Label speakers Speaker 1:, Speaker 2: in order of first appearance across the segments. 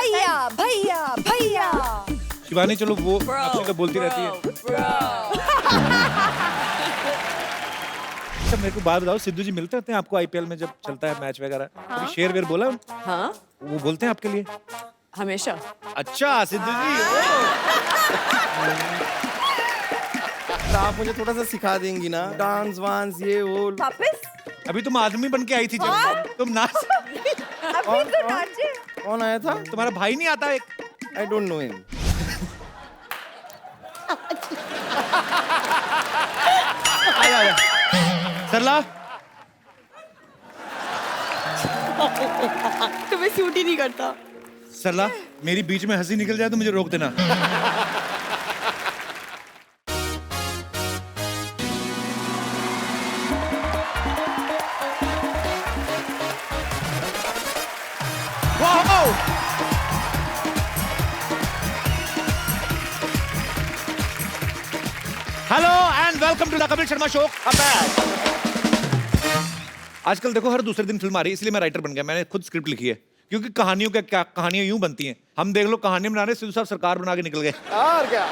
Speaker 1: भैया भैया भैया।
Speaker 2: शिवानी चलो वो आपसे तो बोलती रहती है। अच्छा मेरे को बात बताओ, सिद्धू जी मिलते रहते हैं आपको आईपीएल में जब चलता है मैच वगैरह? कभी शेर वेर बोला?
Speaker 3: हाँ
Speaker 2: वो बोलते हैं आपके लिए?
Speaker 3: हमेशा।
Speaker 2: अच्छा सिद्धू जी
Speaker 4: तो आप मुझे थोड़ा सा सिखा देंगी ना, डांस वांस ये वो?
Speaker 1: वापस
Speaker 2: अभी तुम आदमी बन के आई थी जब तुम नाच।
Speaker 1: अभी तो नाचे।
Speaker 4: कौन आया था?
Speaker 2: तुम्हारा भाई नहीं आता एक?
Speaker 4: I don't know him.
Speaker 2: Sarla
Speaker 3: तुम्हें सूट ही नहीं करता।
Speaker 2: सरला मेरी बीच में हंसी निकल जाए तो मुझे रोक देना। Hello and welcome to the Kapil Sharma show. आजकल देखो हर दूसरे दिन फिल्म आ रही है, इसलिए मैं राइटर बन गया। मैंने खुद स्क्रिप्ट लिखी है, क्योंकि कहानियों का क्या, कहानियां यूं बनती हैं। हम देख लो कहानी बना रहे, सिद्धू साहब सरकार बना के निकल गए।
Speaker 4: और क्या?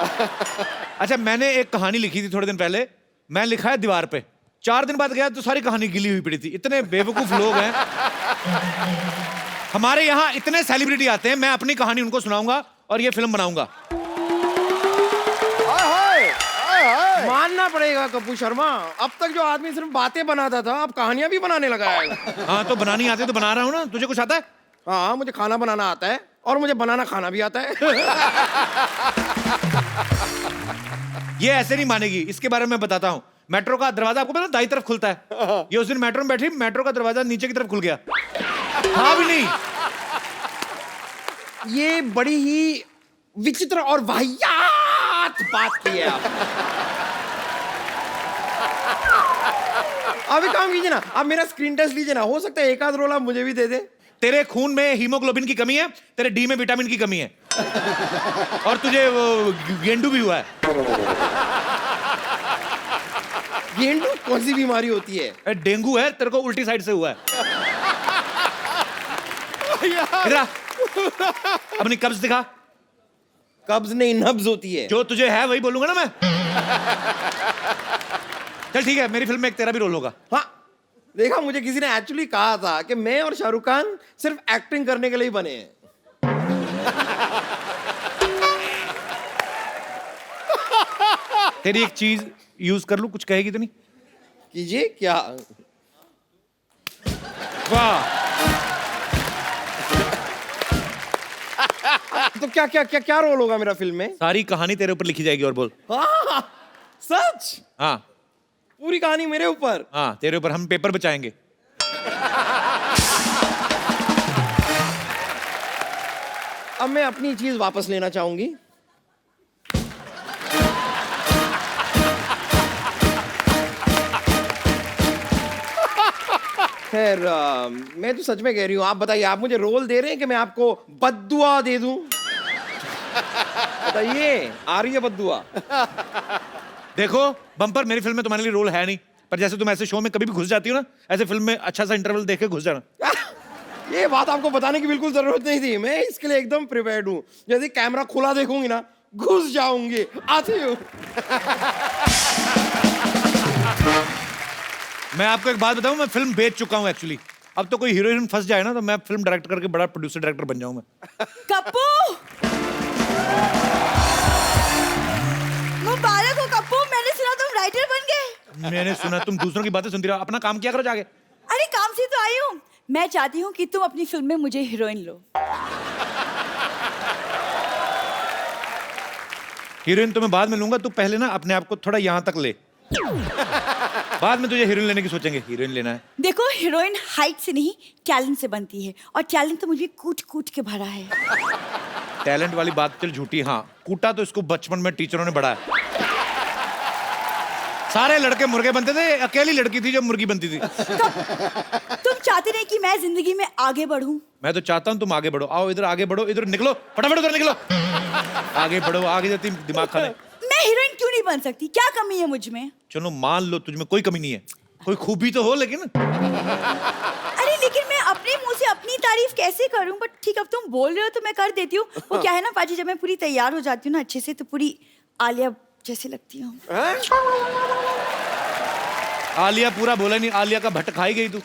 Speaker 2: अच्छा मैंने एक कहानी लिखी थी थोड़े दिन पहले, मैं लिखा है दीवार पे। 4 दिन बाद गया तो सारी कहानी गिली हुई पड़ी थी। इतने बेवकूफ लोग हैं हमारे यहाँ, इतने सेलिब्रिटी आते हैं, मैं अपनी कहानी उनको सुनाऊंगा और ये फिल्म बनाऊंगा।
Speaker 4: मानना पड़ेगा कपूर शर्मा, अब तक जो आदमी सिर्फ बातें बनाता था अब कहानियां भी बनाने लगा है।
Speaker 2: हाँ तो बनानी आती है तो बना रहा हूँ ना। तुझे कुछ आता है?
Speaker 4: हाँ मुझे खाना बनाना आता है और मुझे बनाना खाना भी आता है।
Speaker 2: ये ऐसे नहीं मानेगी, इसके बारे में मैं बताता हूँ। मेट्रो का दरवाजा आपको पता है दाईं तरफ खुलता है। ये उस दिन मेट्रो में बैठी, मेट्रो का दरवाजा नीचे की तरफ खुल गया। हाँ भी नहीं।
Speaker 4: ये बड़ी ही विचित्र और वाहियात बात की है आप। अब एक काम कीजिए ना, आप मेरा स्क्रीन टेस्ट लीजिए ना, हो सकता है एक आध रोल आप मुझे भी दे दे।
Speaker 2: तेरे खून में हीमोग्लोबिन की कमी है, तेरे डी में विटामिन की कमी है, और तुझे वो गेंडू भी हुआ है।
Speaker 4: गेंडू कौन सी बीमारी होती है?
Speaker 2: डेंगू है, तेरे को उल्टी साइड से हुआ है। इधर आ। अपनी कब्ज दिखा।
Speaker 4: कब्ज नहीं नब्ज होती है।
Speaker 2: जो तुझे है वही बोलूंगा ना मैं। चल ठीक है, मेरी फिल्म में एक तेरा भी रोल होगा।
Speaker 4: हाँ देखा, मुझे किसी ने एक्चुअली कहा था कि मैं और शाहरुख खान सिर्फ एक्टिंग करने के लिए बने हैं।
Speaker 2: तेरी एक चीज यूज कर लूं, कुछ कहेगी तो नहीं?
Speaker 4: कीजिए। क्या?
Speaker 2: वाह।
Speaker 4: तो क्या क्या क्या क्या रोल होगा मेरा फिल्म में?
Speaker 2: सारी कहानी तेरे ऊपर लिखी जाएगी। और बोल।
Speaker 4: हाँ सच?
Speaker 2: हाँ
Speaker 4: पूरी कहानी मेरे ऊपर?
Speaker 2: हाँ तेरे ऊपर। हम पेपर बचाएंगे।
Speaker 4: अब मैं अपनी चीज वापस लेना चाहूंगी। खैर मैं तो सच में कह रही हूँ। आप बताइए, आप मुझे रोल दे रहे हैं कि मैं आपको बद्दुआ दे दूं? बताइए, आ रही है बद्दुआ?
Speaker 2: देखो बम्पर, मेरी फिल्म में तुम्हारे लिए रोल है नहीं, पर जैसे तुम ऐसे शो में कभी भी घुस जाती हो ना, ऐसे फिल्म में अच्छा सा इंटरवल देख के घुस जाना।
Speaker 4: ये बात आपको बताने की बिल्कुल जरूरत नहीं थी, मैं इसके लिए एकदम प्रिपेयर्ड हूँ। यदि कैमरा खुला देखूंगी ना, घुस जाऊंगी। आती हूँ।
Speaker 2: मैं आपको एक बात बताऊं, मैं फिल्म बेच चुका हूं एक्चुअली। अब तो कोई हीरोइन फंस जाए ना तो मैं फिल्म डायरेक्ट करके बड़ा प्रोड्यूसर डायरेक्टर बन जाऊं मैं।
Speaker 1: कप्पू, मुबारक हो कप्पू, मैंने सुना तुम राइटर बन गए।
Speaker 2: मैंने सुना तुम दूसरों की बातें सुनती रहो, अपना काम किया करो जाके।
Speaker 1: अरे काम से तो आई हूँ। मैं चाहती हूँ कि तुम अपनी फिल्म में मुझे हीरोइन लो।
Speaker 2: हीरोइन तो मैं बाद में लूंगा, तू पहले ना अपने आप को थोड़ा यहाँ तक ले, बाद में तुझे हीरोइन लेने की सोचेंगे। हीरोइन लेना है?
Speaker 1: देखो, हीरोइन हाइट से नहीं टैलेंट से बनती है, और टैलेंट तो मुझे कूट कूट के भरा है।
Speaker 2: टैलेंट वाली बात चल झूठी। हाँ कूटा तो इसको बचपन में टीचरों ने बढ़ाया। सारे लड़के मुर्गे बनते थे, अकेली लड़की थी जो मुर्गी बनती थी।
Speaker 1: तुम चाहते नहीं कि मैं जिंदगी में आगे बढ़ूं?
Speaker 2: मैं तो चाहता हूँ तुम आगे बढ़ो। आओ इधर आगे बढ़ो, इधर निकलो, फटाफट उधर निकलो। आगे बढ़ो, आगे जाती दिमाग खाने।
Speaker 1: मैं हीरोइन क्यों नहीं बन सकती? क्या कमी है मुझ में?
Speaker 2: चलो मान लो तुझ में कोई कमी नहीं है, कोई खूबी तो हो लेकिन।
Speaker 1: अरे लेकिन मैं अपने मुंह से अपनी तारीफ कैसे करूं, बट ठीक, अब तुम बोल रहे हो तो मैं कर देती हूँ। वो क्या है ना पाजी, जब मैं पूरी तैयार हो जाती हूँ ना अच्छे से, तो पूरी आलिया जैसी लगती हूँ।
Speaker 2: आलिया पूरा बोला नहीं, आलिया का भट्ट खाई गई तू।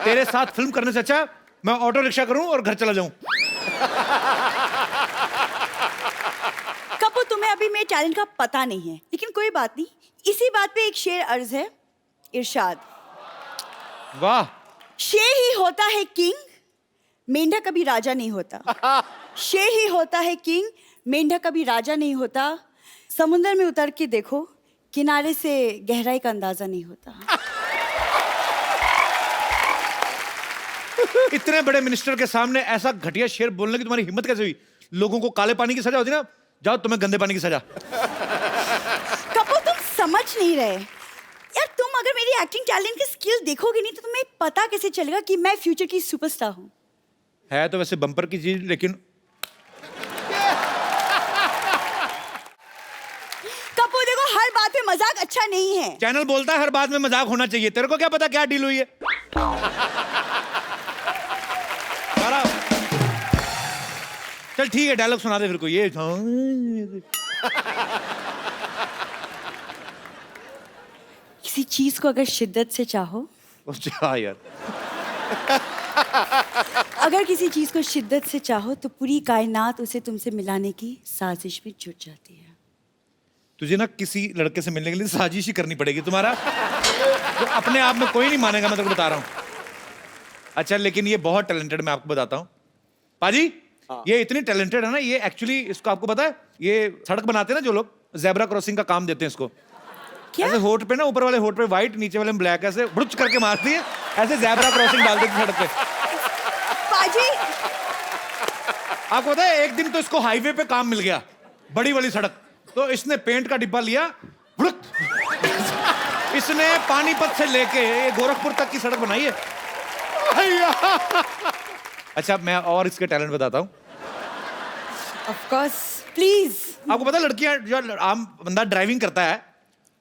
Speaker 2: तेरे साथ फिल्म करने से अच्छा मैं ऑटो रिक्शा करूं और घर चला जाऊं।
Speaker 1: कपू, तुम्हें अभी मेरे टैलेंट का पता नहीं है, लेकिन कोई बात नहीं। इसी बात पे एक शेर अर्ज है, इरशाद।
Speaker 2: वाह।
Speaker 1: शेर ही होता है किंग, मेंढक कभी राजा नहीं होता। शेर ही होता है किंग, मेंढक कभी राजा नहीं होता। समुंदर में उतर के देखो, किनारे से गहराई का अंदाजा नहीं होता।
Speaker 2: इतने बड़े मिनिस्टर के सामने ऐसा घटिया शेर बोलने की तुम्हारी हिम्मत कैसे हुई? लोगों को काले पानी की सजा होती ना, जाओ तुम्हें गंदे पानी की सजा।
Speaker 1: कपूर, तुम समझ नहीं रहे यार। तुम अगर मेरी एक्टिंग टैलेंट की स्किल देखोगे नहीं तो तुम्हें पता कैसे चलेगा कि मैं फ्यूचर की सुपरस्टार हूँ।
Speaker 2: है तो वैसे बम्पर की चीज, लेकिन
Speaker 1: कपूर देखो, हर बात में मजाक अच्छा नहीं है।
Speaker 2: चैनल बोलता है हर बात में मजाक होना चाहिए। तेरे को क्या पता क्या डील हुई है? सारा चल ठीक है, डायलॉग सुना दे फिर को। ये
Speaker 1: किसी चीज को अगर शिद्दत से चाहो,
Speaker 2: अच्छा यार,
Speaker 1: अगर किसी चीज को शिद्दत से चाहो तो पूरी कायनात उसे तुमसे मिलाने की साजिश में जुट जाती है।
Speaker 2: तुझे ना किसी लड़के से मिलने के लिए साजिश ही करनी पड़ेगी तुम्हारा, तो अपने आप में कोई नहीं मानेगा, मैं तेरे को बता रहा हूँ। अच्छा, लेकिन ये बहुत टैलेंटेड, मैं आपको बताता हूँ पाजी। ये इतनी टैलेंटेड है ना, ये एक्चुअली, इसको आपको पता है, ये सड़क बनाते हैं ना जो लोग, जेब्रा क्रॉसिंग का काम देते हैं इसको।
Speaker 1: क्या?
Speaker 2: ऐसे होठ पे ना, ऊपर वाले होठ पे व्हाइट, नीचे वाले में ब्लैक, ऐसे बुड़च करके मारती है, ऐसे जेब्रा क्रॉसिंग डाल देती है सड़क पे।
Speaker 1: पाजी,
Speaker 2: आपको पता है, एक दिन तो इसको हाईवे पे काम मिल गया, बड़ी वाली सड़क, तो इसने पेंट का डिब्बा लिया, बुड़क, इसने पानीपत से लेके ये गोरखपुर तक की सड़क बनाई है। अच्छा, मैं और इसके टैलेंट बताता हूँ।
Speaker 1: Of course, please.
Speaker 2: आपको पता है, लड़कियां, जो आम बंदा ड्राइविंग करता है,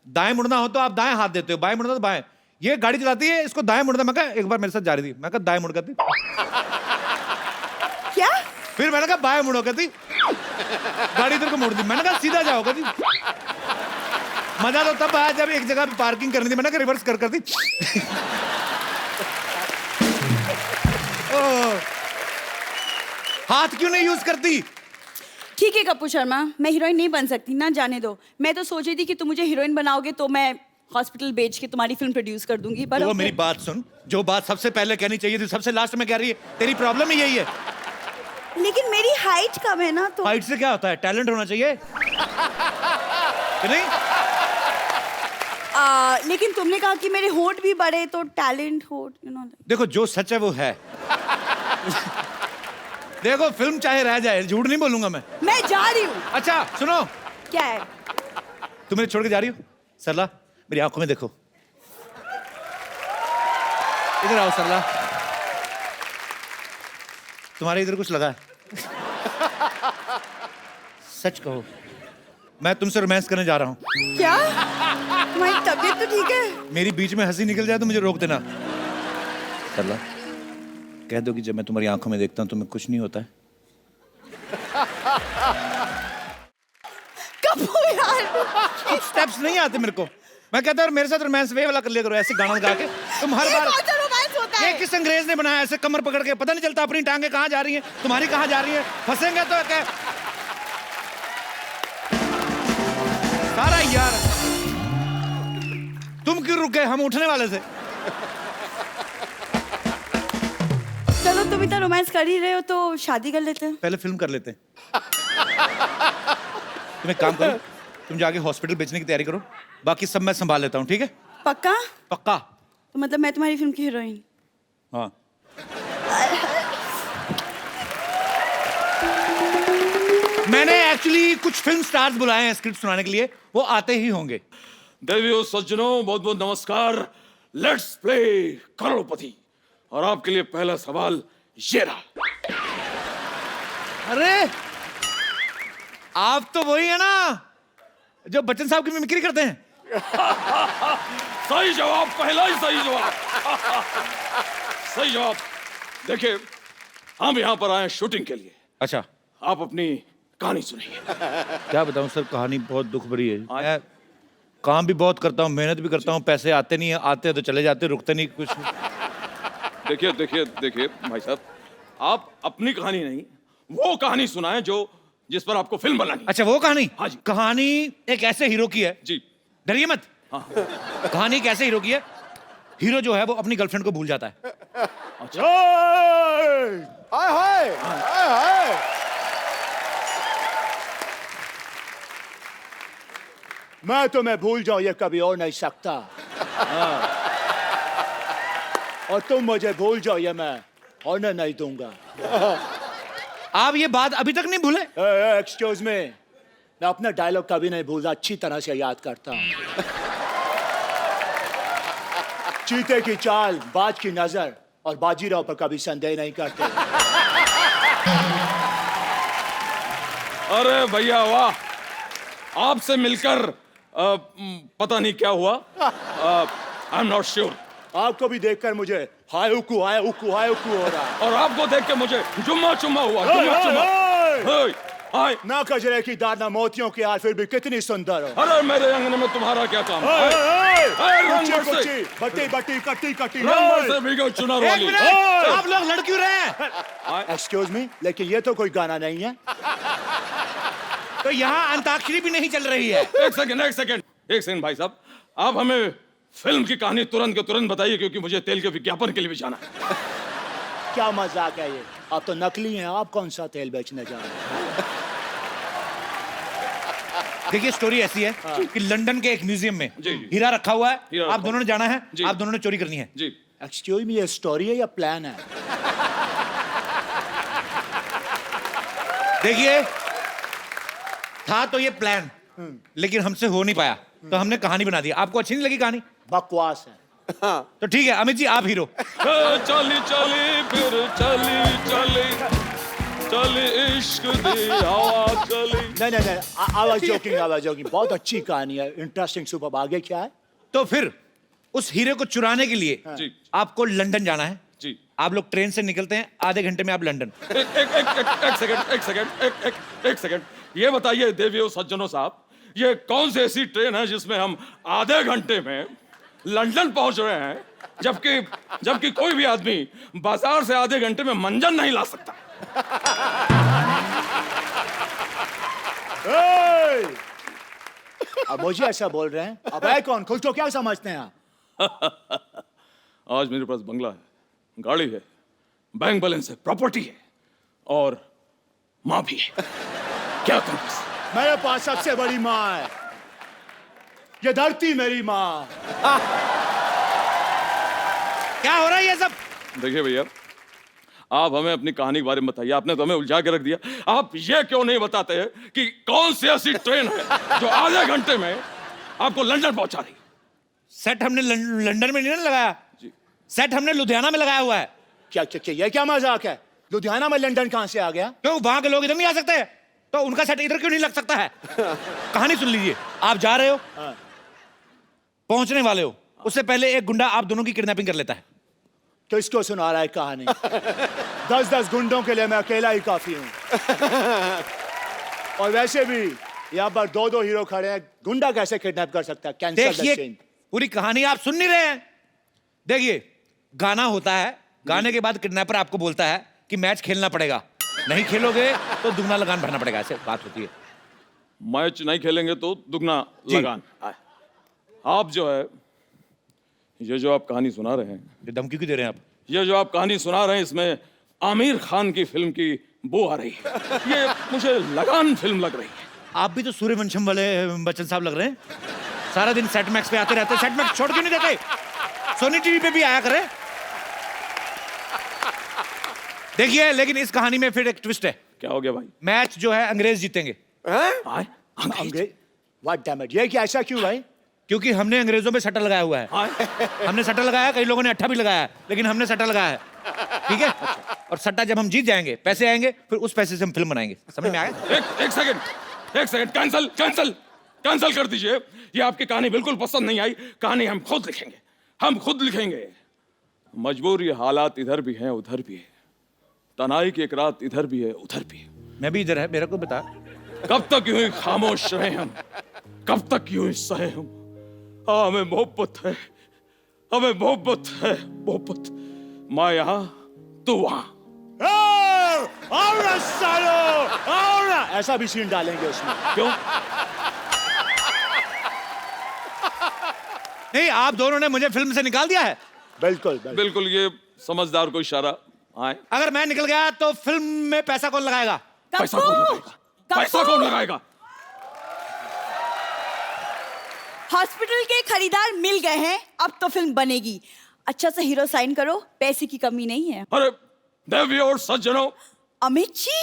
Speaker 2: दाएं मुड़ना हो तो आप दाएं हाथ देते हो, बाएं मुड़ना तो बाएं। ये गाड़ी चलाती है, इसको दाएं मुड़ना। मैं कहा, एक बार मेरे साथ जा रही थी, मैं कहा दाएं मुड़ कर दी,
Speaker 1: क्या?
Speaker 2: फिर मैंने कहा बाएं मुड़ो कहती, गाड़ी इधर को मोड़ दी। मैंने कहा सीधा जाओ कहती। मजा तो तब आया जब एक जगह पे पार्किंग करनी थी, मैंने कहा रिवर्स कर दी। हाथ क्यों नहीं यूज करती?
Speaker 1: ठीक है कपूर शर्मा, मैं हीरोइन नहीं बन सकती ना, जाने दो। मैं तो सोच रही थी कि तुम मुझे हीरोइन बनाओगे तो मैं हॉस्पिटल बेच के तुम्हारी फिल्म प्रोड्यूस कर दूंगी, पर
Speaker 2: तो मेरी बात सुन, जो बात सबसे पहले कहनी चाहिए थी सबसे लास्ट में कह रही है। तेरी प्रॉब्लम ही यही है।
Speaker 1: लेकिन मेरी हाइट कम है ना, तो
Speaker 2: हाइट से क्या होता है? टैलेंट होना चाहिए कि नहीं?
Speaker 1: लेकिन तुमने कहा कि मेरे होठ भी बड़े, तो टैलेंट होठ, यू नो।
Speaker 2: देखो, जो सच है वो है। देखो, फिल्म चाहे रह जाए, झूठ नहीं बोलूंगा मैं
Speaker 1: जा रही हूँ।
Speaker 2: अच्छा सुनो,
Speaker 1: क्या है?
Speaker 2: तुम मेरे छोड़ के जा रही हो? सरला, मेरी आंखों में देखो, इधर आओ सरला, तुम्हारे इधर कुछ लगा है? सच कहो, मैं तुमसे रोमांस करने जा रहा हूँ।
Speaker 1: क्या? तुम्हारी तबीयत तो ठीक है?
Speaker 2: मेरी बीच में हंसी निकल जाए तो मुझे रोक देना। सरला, कह दो कि जब मैं तुम्हारी आंखों में देखता हूँ तुम्हें कुछ नहीं होता है।
Speaker 1: कपूर यार,
Speaker 2: स्टेप्स नहीं आते मेरे को। मैं कहता हूँ मेरे साथ रोमांस वे वाला कर लिया करो, ऐसे गाना गा के। तुम हर
Speaker 1: ये
Speaker 2: बार,
Speaker 1: कौन सा रोमांस होता
Speaker 2: ये
Speaker 1: है?
Speaker 2: किस अंग्रेज ने बनाया ऐसे कमर पकड़ के? पता नहीं चलता अपनी टांगे कहाँ जा रही हैं, तुम्हारी कहाँ जा रही है। फंसेंगे तो क्या सारा यार। तुम क्यों रुके? हम उठने वाले थे।
Speaker 1: चलो, तुम इतना रोमांस कर ही रहे हो तो शादी कर लेते हैं।
Speaker 2: पहले फिल्म कर लेते हैं। तुम एक काम करो, तुम जाके हॉस्पिटल बेचने की तैयारी करो, बाकी सब मैं संभाल लेता हूँ, ठीक है?
Speaker 1: पक्का?
Speaker 2: पक्का।
Speaker 1: तो मतलब मैं तुम्हारी फिल्म की हीरोइन?
Speaker 2: हाँ। मैंने एक्चुअली कुछ फिल्म स्टार्स बुलाए हैं स्क्रिप्ट सुनाने के लिए, वो आते ही होंगे।
Speaker 5: देवियों सज्जनों, बहुत बहुत नमस्कार। लेट्स प्ले करोड़पति। और आपके लिए पहला सवाल ये रहा।
Speaker 2: अरे, आप तो वही है ना जो बच्चन साहब की मिमिक्री करते हैं?
Speaker 5: सही जवाब, पहला ही सही जवाब। सही जवाब। देखिए, हम यहाँ पर आए शूटिंग के लिए।
Speaker 2: अच्छा,
Speaker 5: आप अपनी कहानी सुनिए।
Speaker 2: क्या बताऊं सर, कहानी बहुत दुख भरी है। मैं काम भी बहुत करता हूँ, मेहनत भी करता हूँ, पैसे आते नहीं है, आते हैं तो चले जाते, रुकते नहीं कुछ।
Speaker 5: देखिए देखिए देखिए भाई साहब, आप अपनी कहानी नहीं, वो कहानी सुनाएं जो जिस पर आपको फिल्म बनानी है।
Speaker 2: अच्छा, वो कहानी?
Speaker 5: हाँ जी।
Speaker 2: कहानी एक ऐसे हीरो की है,
Speaker 5: जी।
Speaker 2: डरिए मत।
Speaker 5: हाँ।
Speaker 2: कहानी एक ऐसे हीरो की है, हीरो जो है वो अपनी गर्लफ्रेंड को भूल जाता है।
Speaker 4: हाय हाय हाय हाय।
Speaker 6: मैं तुम्हें भूल जाऊं ये कभी हो नहीं सकता। हाँ। और तुम मुझे भूल जाओ ये मैं होने नहीं दूंगा।
Speaker 2: आप ये बात अभी तक नहीं भूले?
Speaker 6: एक्सक्यूज मी, मैं अपना डायलॉग कभी नहीं भूलता, अच्छी तरह से याद करता हूं। चीते की चाल, बाज की नजर और बाजीराव पर कभी संदेह नहीं करते।
Speaker 5: अरे भैया वाह, आपसे मिलकर पता नहीं क्या हुआ। आई एम नॉट श्योर।
Speaker 6: आपको भी देखकर मुझे हाय उकू हो रहा है।
Speaker 5: और आपको देख के मुझे जुम्मा चुम्मा हुआ, जुम्मा चुम्मा। हे, हाय।
Speaker 6: ना कजरे की दार ना मोतियों की हार, फिर भी कितनी सुंदर हो।
Speaker 5: अरे मेरे अंगने में तुम्हारा क्या काम?
Speaker 6: बट्टी बट्टी कट्टी कट्टी
Speaker 5: से भीगो चुनार
Speaker 2: एक
Speaker 5: वाली।
Speaker 2: मिनट, आप लोग लड़ क्यों रहे हैं?
Speaker 6: एक्सक्यूज मी, लेकिन ये तो कोई गाना नहीं है।
Speaker 2: तो यहाँ अंताक्षरी भी नहीं चल रही है।
Speaker 5: एक सेकंड भाई साहब, आप हमें फिल्म की कहानी तुरंत के तुरंत बताइए, क्योंकि मुझे तेल के विज्ञापन के लिए भी जाना है।
Speaker 6: क्या मजाक है ये? आप तो नकली हैं, आप कौन सा तेल बेचने जा रहे हैं?
Speaker 2: देखिए, स्टोरी ऐसी है कि लंदन के एक म्यूजियम में
Speaker 5: जी, जी।
Speaker 2: हीरा रखा हुआ है।
Speaker 5: हीरा
Speaker 2: आप दोनों ने जाना है,
Speaker 5: जी।
Speaker 2: आप दोनों ने चोरी करनी है।
Speaker 5: जी।
Speaker 6: एक्सक्यूज मी, ये स्टोरी है या प्लान है?
Speaker 2: देखिए, था तो ये प्लान, लेकिन हमसे हो नहीं पाया, तो हमने कहानी बना दी। आपको अच्छी नहीं लगी कहानी?
Speaker 6: बकवास है।
Speaker 2: तो ठीक है, अमित जी आप हीरो।
Speaker 5: चली चली फिर चली इश्क दी हवा चली।
Speaker 6: नहीं, आवाज जोकिंग। बहुत अच्छी कहानी है, इंटरेस्टिंग, सुपर। आगे क्या है?
Speaker 2: तो फिर उस हीरे को चुराने के लिए
Speaker 5: जी।
Speaker 2: आपको लंदन जाना है।
Speaker 5: जी।
Speaker 2: आप लोग ट्रेन से निकलते हैं, आधे घंटे में आप लंदन।
Speaker 5: एक सेकंड, ये बताइए देवियों सज्जनों साहब, ये कौन सी ऐसी ट्रेन है जिसमें हम आधे घंटे में लंदन पहुंच रहे हैं, जबकि कोई भी आदमी बाजार से आधे घंटे में मंजन नहीं ला सकता?
Speaker 6: अब मुझे ऐसा बोल रहे हैं? अब है कौन? खुद को क्या समझते हैं आप?
Speaker 5: आज मेरे पास बंगला है, गाड़ी है, बैंक बैलेंस है, प्रॉपर्टी है और माँ भी है। क्या करूं?
Speaker 6: मेरे पास सबसे बड़ी माँ है, ये धरती मेरी माँ।
Speaker 2: क्या हो रहा है ये सब?
Speaker 5: देखिए भैया, आप हमें अपनी कहानी के बारे में बताइए। आपने तो हमें उलझा के रख दिया। आप ये क्यों नहीं बताते हैं कि कौन सी ऐसी ट्रेन है जो आधे घंटे में आपको लंदन पहुंचा रही?
Speaker 2: सेट हमने लंदन में नहीं ना लगाया, सेट हमने लुधियाना में लगाया हुआ है।
Speaker 6: क्या ये क्या मजाक है? लुधियाना में लंदन कहां से आ गया?
Speaker 2: क्यों, वहां के लोग इधर नहीं आ सकते? तो उनका सेट इधर क्यों नहीं लग सकता है? कहानी सुन लीजिए। आप जा रहे हो, पहुंचने वाले हो, उससे पहले एक गुंडा आप दोनों की किडनैपिंग कर लेता है।
Speaker 6: तो इसको सुना रहा है कहानी? 10 गुंडों के लिए मैं अकेला ही काफी हूं। और वैसे भी यहाँ पर 2 हीरो खड़े हैं, गुंडा कैसे किडनैप कर सकता है? कैंसल द
Speaker 2: देखिए,
Speaker 6: सीन।
Speaker 2: पूरी कहानी आप सुन नहीं रहे हैं। देखिए, गाना होता है, गाने के बाद किडनैपर आपको बोलता है कि मैच खेलना पड़ेगा, नहीं खेलोगे तो दुगना लगान भरना पड़ेगा। ऐसे बात होती है।
Speaker 5: मैच नहीं खेलेंगे तो दुगना लगान। आप जो है, ये जो आप कहानी सुना रहे हैं,
Speaker 2: ये धमकी क्यों दे रहे हैं आप?
Speaker 5: ये जो आप कहानी सुना रहे हैं, इसमें आमिर खान की फिल्म की बो आ रही है। ये मुझे लगान फिल्म लग रही है।
Speaker 2: आप भी तो सूर्यवंशम वाले बच्चन साहब लग रहे हैं। सारा दिन सेट मैक्स पे आते रहते, सेट मैक्स छोड़ क्यों नहीं देते? सोनी टीवी पे भी आया करे। देखिए, लेकिन इस कहानी में फिर एक ट्विस्ट है।
Speaker 5: क्या हो गया भाई?
Speaker 2: मैच जो है अंग्रेज जीतेंगे।
Speaker 5: आए?
Speaker 6: अंग्रेज? व्हाट डैम इट, ये क्या, ऐसा क्यों भाई?
Speaker 2: क्योंकि हमने अंग्रेजों पे सट्टा लगाया हुआ है। हमने सट्टा लगाया, कई लोगों ने अट्ठा भी लगाया है, लेकिन हमने सट्टा लगाया है। ठीक है? और सट्टा जब हम जीत जाएंगे, पैसे आएंगे, फिर उस पैसे से हम फिल्म बनाएंगे। समझ में आया?
Speaker 5: एक सेकंड, कैंसल कर दीजिए। ये आपकी कहानी बिल्कुल पसंद नहीं आई। कहानी हम खुद लिखेंगे। मजबूर ये हालात इधर भी हैं उधर भी है। तनाई की एक रात इधर भी है उधर भी है।
Speaker 2: मैं भी इधर है, मेरे को बता।
Speaker 5: कब तक यूं ही खामोश रहे हम, कब तक यूं ही सहे हम। हमें मोहब्बत है, हमें मोहब्बत है, मोहब्बत। मैं यहाँ, तू वहां।
Speaker 6: और ना सालो, और ना। ऐसा भी सीन डालेंगे उसमें।
Speaker 5: क्यों?
Speaker 2: नहीं, आप दोनों ने मुझे फिल्म से निकाल दिया है।
Speaker 6: बिल्कुल बिल्कुल।
Speaker 5: बिल्कुल, ये समझदार को इशारा आए।
Speaker 2: अगर मैं निकल गया तो फिल्म में पैसा कौन लगाएगा?
Speaker 5: पैसा कौन लगाएगा? पैसा कौन लगाएगा?
Speaker 1: हॉस्पिटल के खरीदार मिल गए हैं, अब तो फिल्म बनेगी। अच्छा सा हीरो साइन करो, पैसे की कमी नहीं है।
Speaker 5: अरे देवी और सज्जनों,
Speaker 1: अमित जी,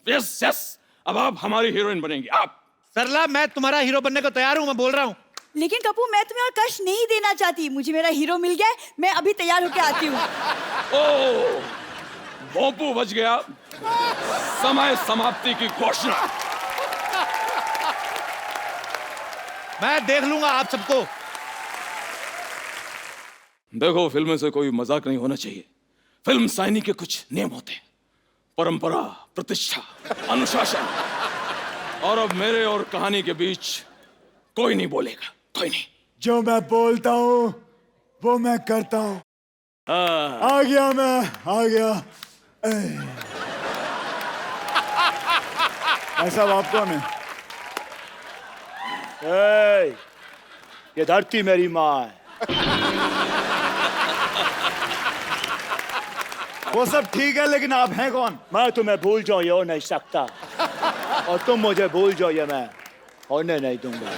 Speaker 5: यस यस, अब आप हमारी हीरोइन बनेंगी। आप।
Speaker 2: सरला, मैं तुम्हारा हीरो बनने को तैयार हूं, मैं बोल रहा हूं।
Speaker 1: लेकिन कपूर, मैं तुम्हें और कष्ट नहीं देना चाहती। मुझे मेरा हीरो मिल गया है, मैं अभी तैयार होके आती हूँ।
Speaker 5: ओ, भोंपू बज गया। समय समाप्ति की घोषणा।
Speaker 2: मैं देख लूंगा आप सबको।
Speaker 5: देखो, फिल्म से कोई मजाक नहीं होना चाहिए। फिल्म साइनी के कुछ नियम होते हैं, परंपरा, प्रतिष्ठा, अनुशासन। और अब मेरे और कहानी के बीच कोई नहीं बोलेगा, कोई नहीं।
Speaker 6: जो मैं बोलता हूँ वो मैं करता हूँ। आ गया मैं, आ गया। ऐसा बाप कौन है? ये धरती मेरी माँ है। वो सब ठीक है, लेकिन आप हैं कौन? मैं तुम्हें भूल जाऊं ये हो नहीं सकता, और तुम मुझे भूल जाओ ये मैं होने नहीं दूंगा।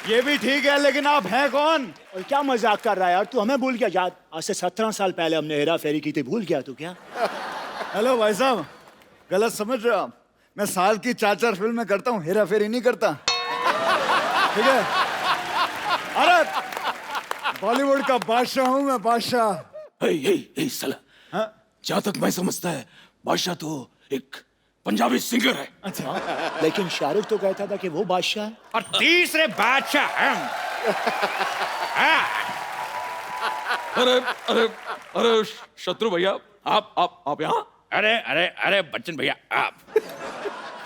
Speaker 6: ये भी ठीक है, लेकिन आप हैं कौन? और क्या मजाक कर रहा है यार तू? हमें भूल गया? याद, आज से 17 साल पहले हमने हेरा फेरी की थी, भूल गया तू क्या?
Speaker 7: हेलो भाई साहब, गलत समझ रहे हो आप। मैं साल की 4-4 फिल्में करता हूँ, हेरा फेरी नहीं करता, ठीक है? अरे बॉलीवुड का बादशाह हूँ मैं, बादशाह।
Speaker 5: हे साला,
Speaker 7: हाँ?
Speaker 5: जहाँ तक मैं समझता है, बादशाह तो एक पंजाबी सिंगर है।
Speaker 6: अच्छा, लेकिन शाहरुख तो कहता था कि वो बादशाह है।
Speaker 2: और तीसरे बादशाह हम।
Speaker 5: अरे अरे अरे शत्रु भैया, आप यहाँ?
Speaker 2: अरे अरे अरे बच्चन भैया, आप।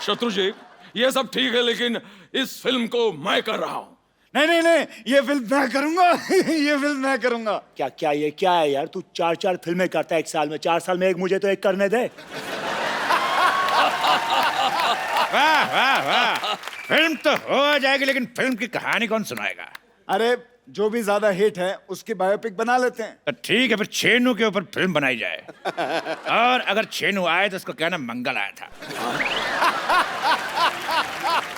Speaker 5: शत्रु जी, ये सब ठीक है, लेकिन इस फिल्म को मैं कर रहा हूँ।
Speaker 7: नहीं नहीं नहीं, ये फिल्म मैं करूंगा। ये फिल्म मैं करूंगा।
Speaker 6: क्या क्या ये क्या है यार? तू 4-4 फिल्में करता है एक साल में, 4 साल में एक, मुझे तो एक करने दे।
Speaker 2: वाह वाह वाह, फिल्म तो हो जाएगी, लेकिन फिल्म की कहानी कौन सुनाएगा?
Speaker 7: अरे जो भी ज्यादा हिट है उसकी बायोपिक बना लेते हैं।
Speaker 2: तो ठीक है, फिर छेनू के ऊपर फिल्म बनाई जाए। और अगर छेनू आए तो उसको कहना मंगल आया था।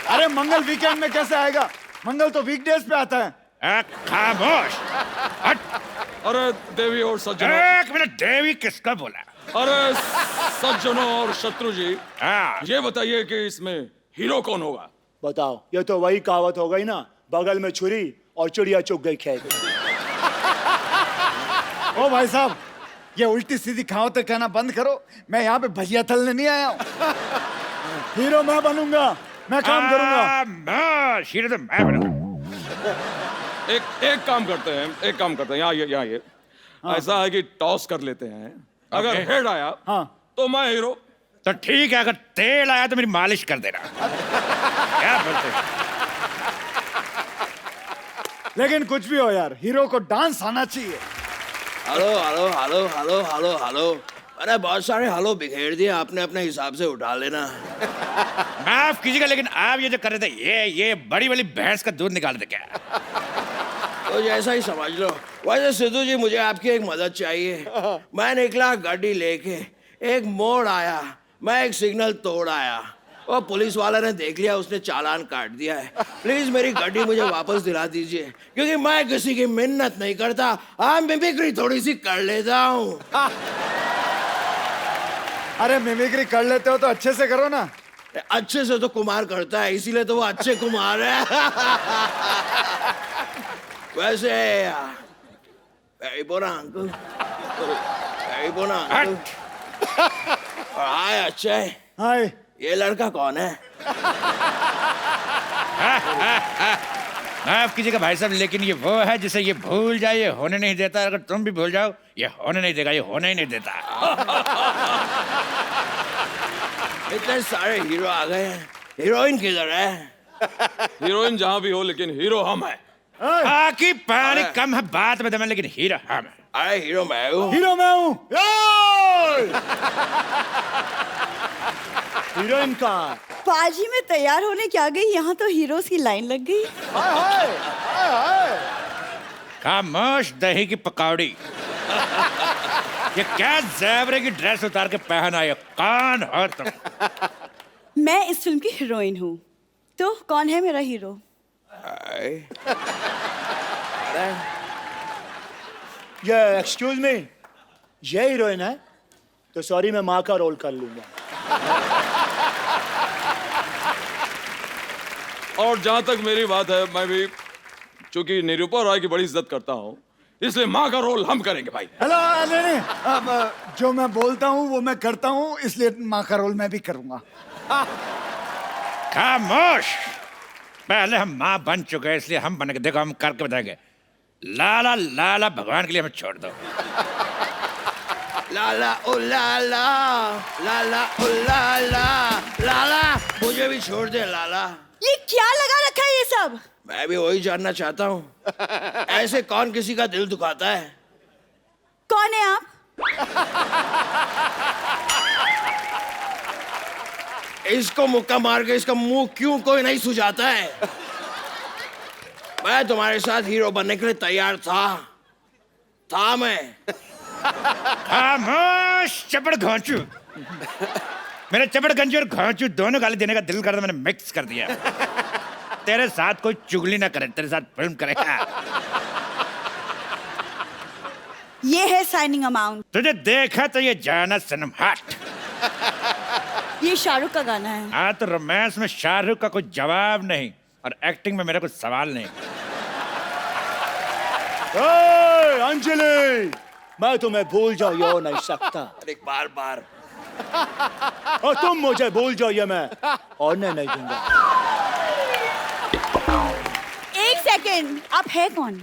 Speaker 7: अरे मंगल वीकेंड में कैसे आएगा? मंगल तो वीकडेज पे आता है।
Speaker 2: खामोश, हट।
Speaker 5: अरे देवी और सज्जनों,
Speaker 2: एक मिनट, देवी किसका बोला?
Speaker 5: अरे सज्जनों और शत्रु जी,
Speaker 2: हाँ,
Speaker 5: ये बताइए कि इसमें हीरो कौन होगा?
Speaker 6: बताओ, ये तो वही कहावत हो गई ना, बगल में छुरी और चिड़िया चुग गई खेत।
Speaker 7: ओ भाई साहब, ये उल्टी सीधी कहावतें कहना बंद करो। मैं यहाँ पे भजिया तलने नहीं आया हूँ। हीरो मैं बनूंगा, मैं काम करूंगा।
Speaker 2: हीरो तो मैं बनूंगा।
Speaker 5: एक काम करते हैं, यहाँ ये ऐसा है कि टॉस कर लेते हैं। अगर हेड आया
Speaker 6: हाँ
Speaker 5: तो मैं हीरो।
Speaker 2: तो ठीक है, अगर तेल आया तो मेरी मालिश कर देना। क्या बोलते हैं?
Speaker 7: लेकिन कुछ भी हो यार, हीरो को डांस आना चाहिए।
Speaker 4: Hello hello hello hello hello hello. अरे बहुत सारे हेलो बिखेर दिए आपने, अपने हिसाब से उठा लेना।
Speaker 2: माफ कीजिएगा, लेकिन आप ये जो कर रहे थे, ये बड़ी वाली भैंस का दूध निकाल दे क्या?
Speaker 4: तो जैसा ही समझ लो। वैसे सिद्धू जी, मुझे आपकी एक मदद चाहिए। मैं निकला गाड़ी लेके, एक मोड़ आया, मैं एक सिग्नल तोड़ आया, और पुलिस वाले ने देख लिया, उसने चालान काट दिया है। प्लीज मेरी गाड़ी मुझे वापस दिला दीजिए, क्योंकि मैं किसी की मिन्नत नहीं करता, हाँ मिमिक्री थोड़ी सी कर लेता हूँ।
Speaker 7: अरे मिमिक्री कर लेते हो तो अच्छे से करो ना।
Speaker 4: अच्छे से तो कुमार करता है, इसीलिए तो वो अच्छे कुमार है। वैसे very bona uncle, very bona uncle। और हाय अक्षय,
Speaker 7: हाय।
Speaker 4: ये लड़का कौन है?
Speaker 2: माफ कीजिएगा भाई साहब, लेकिन ये वो है जिसे ये भूल जाए ये होने नहीं देता, अगर तुम भी भूल जाओ ये होने नहीं देगा, ये होने ही नहीं देता।
Speaker 4: इतने सारे हीरो आ गए हैं, हीरोइन किधर है?
Speaker 5: हीरोइन जहां भी हो, लेकिन हीरो हम हैं।
Speaker 2: बाकी पानी कम है बात में दम है, लेकिन हीरो हम है।
Speaker 4: अरे हीरो मैं हूँ।
Speaker 6: हीरो मैं हूँ। हीरोइन कहाँ है?
Speaker 1: पाजी में तैयार होने क्या गई, यहाँ तो हीरोज की लाइन लग गई।
Speaker 6: हाय हाय हाय हाय।
Speaker 2: खामोश दही की पकौड़ी। ये क्या ज़ेबरे की ड्रेस उतार के पहन आई हो? कौन हो तुम?
Speaker 1: मैं इस फिल्म की हीरोइन हूँ, तो कौन है मेरा हीरो?
Speaker 6: ये एक्सक्यूज मी, ये हीरोइन है? तो सॉरी, मैं माँ का रोल कर लूंगा।
Speaker 5: और जहां तक मेरी बात है, मैं भी चूंकि निरूपा रॉय की बड़ी इज्जत करता हूं, इसलिए माँ का रोल हम करेंगे भाई।
Speaker 7: हेलो, नहीं नहीं, अब जो मैं बोलता हूँ वो मैं करता हूँ, इसलिए माँ का रोल मैं भी करूंगा।
Speaker 2: खामोश, पहले हम माँ बन चुके हैं इसलिए हम बनेंगे। देखो हम करके बताएंगे। लाला लाला भगवान के लिए हमें छोड़ दो।
Speaker 4: लाला ओ लाला, लाला ओ लाला, लाला मुझे भी छोड़ दे लाला।
Speaker 1: ये क्या लगा रखा है ये सब?
Speaker 4: मैं भी वही जानना चाहता हूँ, ऐसे कौन किसी का दिल दुखाता है?
Speaker 1: कौन है आप?
Speaker 4: इसको मुक्का मार के इसका मुंह क्यों कोई नहीं सुझाता है? मैं तुम्हारे साथ हीरो बनने के लिए तैयार था मैं।
Speaker 2: खामोश चपड़ घोंचू। मेरे चपड़ गंजी और घोंचू दोनों गाली देने का दिल करता, मैंने मिक्स कर दिया। तेरे साथ कोई चुगली ना करे, तेरे साथ फिल्म करेगा।
Speaker 1: ये है साइनिंग अमाउंट।
Speaker 2: तुझे देखा तो ये जाना सनम हट।
Speaker 1: ये शाहरुख का गाना है।
Speaker 2: हाँ तो रोमांस में शाहरुख का कोई जवाब नहीं और एक्टिंग में मेरा कोई सवाल नहीं।
Speaker 6: ओए अंजलि, मैं तुम्हें भूल जाऊं ये हो नहीं सकता,
Speaker 4: अरे बार बार
Speaker 6: और तुम मुझे भूल जाओ ये मैं होने नहीं दूंगा।
Speaker 1: एक सेकेंड, आप है कौन?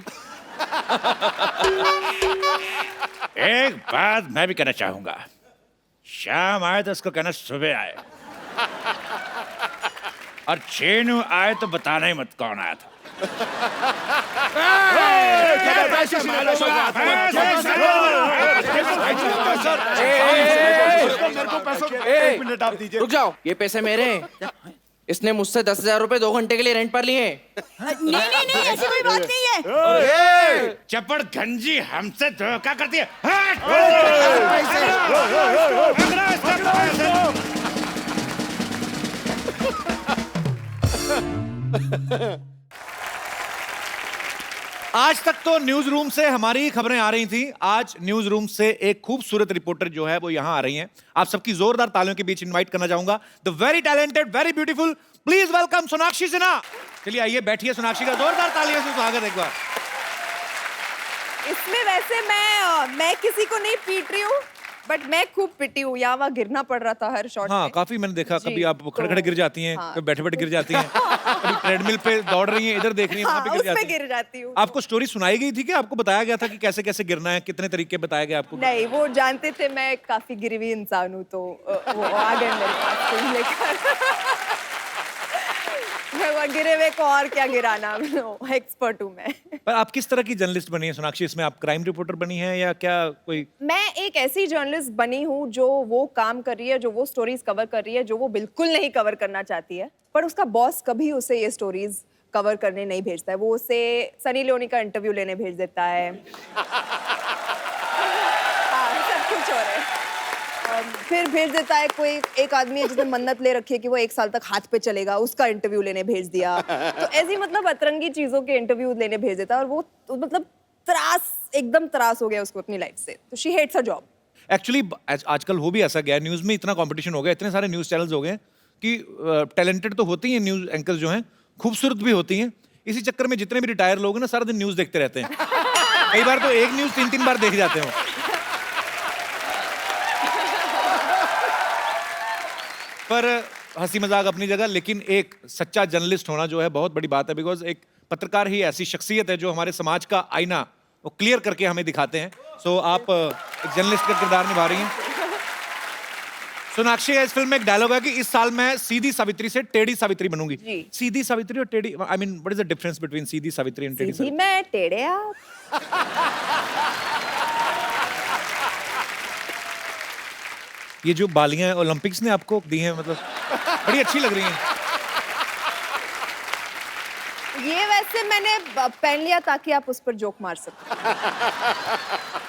Speaker 2: एक बात मैं भी कहना चाहूंगा, शाम आए तो उसको कहना सुबह आए, और चेनू आए तो बताना ही मत कौन आया था।
Speaker 6: एक मिनट आप दीजिए।
Speaker 8: रुक जाओ, ये पैसे मेरे हैं। इसने मुझसे 10,000 रुपए 2 घंटे के लिए रेंट पर लिए।
Speaker 1: नहीं नहीं नहीं, ऐसी कोई बात नहीं है।
Speaker 2: चपड़ गंजी हमसे धोखा करती है। आज तक तो न्यूज रूम से हमारी खबरें आ रही थी। आज न्यूज रूम से एक खूबसूरत रिपोर्टर जो है वो यहां आ रही हैं। आप सबकी जोरदार तालियों के बीच इनवाइट करना चाहूंगा the very talented, very beautiful, please welcome Sonakshi Sinha. चलिए आइए बैठिए, सोनाक्षी का जोरदार तालियों से स्वागत एक बार।
Speaker 3: इसमें वैसे मैं किसी को नहीं पीट रही हूँ, बट मैं खूब पिटी हूँ। यहाँ वहाँ गिरना पड़ रहा था हर शॉट
Speaker 2: हाँ
Speaker 3: में।
Speaker 2: काफी मैंने देखा,
Speaker 3: जी,
Speaker 2: कभी आप खड़े खड़े गिर जाती हैं,
Speaker 3: हाँ।
Speaker 2: कभी बैठे बैठे गिर जाती हैं, कभी ट्रेडमिल पे दौड़ रही हैं, इधर देख रही हैं, वहां पे गिर
Speaker 3: उसमें
Speaker 2: जाती हैं।
Speaker 3: गिर जाती हूँ।
Speaker 2: आपको स्टोरी सुनाई गई थी कि आपको बताया गया था कि कैसे कैसे गिरना है, कितने तरीके बताए गए आपको?
Speaker 3: नहीं, वो जानते थे मैं काफी गिरी हुई इंसान हूँ, तो वो आ गए मेरे पास फिल्म लेकर। मैं वो गिरे हुए को और क्या गिराना, एक्सपर्ट हूँ मैं।
Speaker 2: पर आप किस तरह की जर्नलिस्ट बनी है सोनाक्षी? इसमें आप क्राइम रिपोर्टर बनी है या क्या कोई?
Speaker 3: मैं एक ऐसी जर्नलिस्ट बनी हूँ जो वो काम कर रही है, जो वो स्टोरीज कवर कर रही है जो वो बिल्कुल नहीं कवर करना चाहती है, पर उसका बॉस कभी उसे ये स्टोरीज कवर करने नहीं भेजता है। वो उसे सनी लियोनी का इंटरव्यू लेने भेज देता है। हाँ, सब कुछ हो रहा है। फिर भेज देता है कोई एक आदमी है जिसने मन्नत ले रखी है कि वो 1 साल तक हाथ पे चलेगा, उसका इंटरव्यू लेने भेज दिया। तो ऐसी मतलब अतरंगी चीजों के इंटरव्यू लेने भेज देता है, और वो मतलब एकदम त्रास हो गया उसको अपनी लाइफ से, तो she hates her job.
Speaker 2: Actually आजकल हो भी ऐसा गया, न्यूज में इतना कंपटीशन हो गया, इतने सारे न्यूज चैनल्स हो गए कि टैलेंटेड तो होती हैं न्यूज एंकर्स जो हैं, खूबसूरत भी होती हैं। इसी चक्कर में जितने भी रिटायर लोग हैं ना, सारा दिन न्यूज देखते रहते हैं। कई बार तो एक न्यूज 3-3 बार देख जाते हैं। पर हंसी मजाक अपनी जगह, लेकिन एक सच्चा जर्नलिस्ट होना जो है बहुत बड़ी बात है, बिकॉज एक पत्रकार ही ऐसी शख्सियत है जो हमारे समाज का आईना वो क्लियर करके हमें दिखाते हैं। सो आप एक जर्नलिस्ट का किरदार निभा रही हैं। सोनाक्षी, इस फिल्म में एक डायलॉग है कि इस साल मैं सीधी सावित्री से टेढ़ी सावित्री बनूंगी।
Speaker 3: जी।
Speaker 2: सीधी सावित्री और टेढ़ी, I mean what is the difference between Sidhi Savitri and टेढ़ी
Speaker 3: सीधी
Speaker 2: सावित्री?
Speaker 3: मैं, टेढ़े आप।
Speaker 2: ये जो बालियां ओलंपिक्स ने आपको दी हैं, मतलब बड़ी अच्छी लग रही हैं।
Speaker 3: ये वैसे मैंने पहन लिया ताकि आप उस पर जोक मार सको।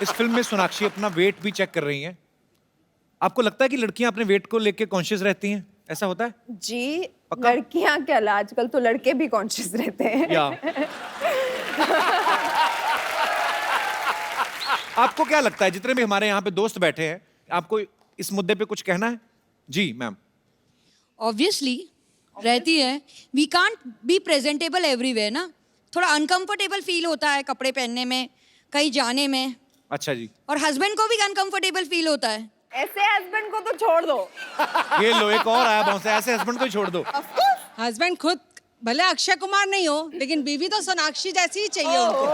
Speaker 2: इस फिल्म में सोनाक्षी अपना वेट भी चेक कर रही हैं। आपको लगता है कि लड़कियां अपने वेट को लेके कॉन्शियस रहती हैं? ऐसा होता है?
Speaker 3: जी,
Speaker 2: पक्का?
Speaker 3: लड़कियां क्या, आजकल तो लड़के भी कॉन्शियस रहते हैं।
Speaker 2: या आपको क्या लगता है, जितने भी हमारे यहाँ पे दोस्त बैठे हैं, आपको इस मुद्दे पे कुछ कहना है? जी मैम।
Speaker 9: ऑब्वियसली रहती है। We can't be presentable everywhere ना, थोड़ा अनकंफर्टेबल फील होता है कपड़े पहनने में, कहीं जाने में,
Speaker 2: अच्छा जी।
Speaker 9: और हस्बैंड को भी अनकंफर्टेबल फील होता है।
Speaker 3: ऐसे हस्बैंड को तो छोड़ दो।
Speaker 2: ये लो, एक और आया बहुत से, ऐसे हस्बैंड को ही छोड़ दो।
Speaker 10: हस्बैंड खुद भले अक्षय कुमार नहीं हो, लेकिन बीवी तो सोनाक्षी जैसी ही चाहिए उनको।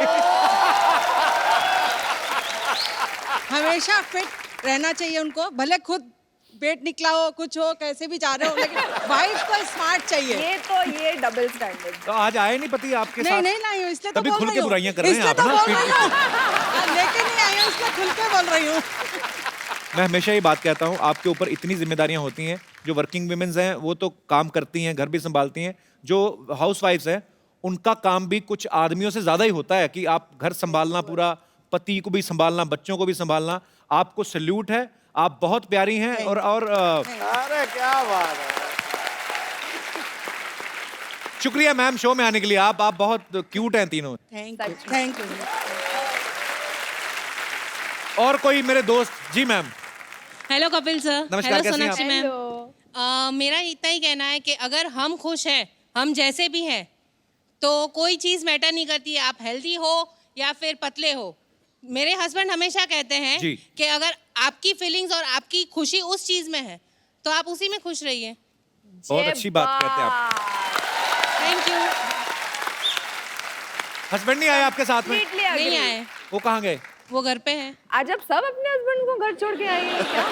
Speaker 10: हमेशा फिट रहना चाहिए उनको, भले खुद पेट निकला हो, कुछ हो, कैसे भी जा रहे हो, लेकिन वाइफ को स्मार्ट चाहिए।
Speaker 3: ये डबल स्टैंडर्ड।
Speaker 2: तो आज आए नहीं पति आपके
Speaker 10: नहीं
Speaker 2: साथ?
Speaker 10: नहीं लाई हूँ, इसलिए तो
Speaker 2: तभी
Speaker 10: बोल
Speaker 2: खुल
Speaker 10: रही
Speaker 2: के
Speaker 10: हूँ।
Speaker 2: बुराइयां कर रहे हैं
Speaker 10: इसलिए
Speaker 2: आप
Speaker 10: तो
Speaker 2: ना।
Speaker 10: बोल रही हूँ। लेके नहीं आई हूँ, इसलिए खुल के बोल रही हूँ।
Speaker 2: मैं हमेशा ये बात कहता हूँ, आपके ऊपर इतनी जिम्मेदारियां होती हैं। जो वर्किंग वुमेन्स हैं वो तो काम करती हैं, घर भी संभालती हैं। जो हाउसवाइफ्स हैं उनका काम भी कुछ आदमियों से ज्यादा ही होता है कि आप घर संभालना, पूरा पति को भी संभालना, बच्चों को भी संभालना। आपको सैल्यूट है, आप बहुत प्यारी हैं। और
Speaker 6: अरे क्या बात है।
Speaker 2: शुक्रिया मैम शो में आने के लिए। आप बहुत क्यूट हैं तीनों।
Speaker 10: Thank you.
Speaker 2: और कोई मेरे दोस्त? जी मैम।
Speaker 11: Hello Kapil sir.
Speaker 2: नमस्कार,
Speaker 11: हेलो
Speaker 2: कैसी हैं
Speaker 11: सोनाक्षी मैम। मेरा इतना ही कहना है कि अगर हम खुश हैं, हम जैसे भी हैं, तो कोई चीज़ मैटर नहीं करती है, आप हेल्दी हो या फिर पतले हो। मेरे हस्बैंड हमेशा कहते हैं
Speaker 2: जी।
Speaker 11: कि अगर आपकी फीलिंग्स और आपकी खुशी उस चीज़ में है तो आप उसी में खुश रहिए।
Speaker 2: बहुत अच्छी बात कहते हैं आप।
Speaker 11: Thank you.
Speaker 2: हस्बैंड नहीं आए आपके साथ में?
Speaker 11: नहीं आए,
Speaker 2: वो कहाँ गए?
Speaker 11: वो घर पे हैं।
Speaker 3: आज आप सब अपने हस्बैंड को घर छोड़ के आएंगे क्या?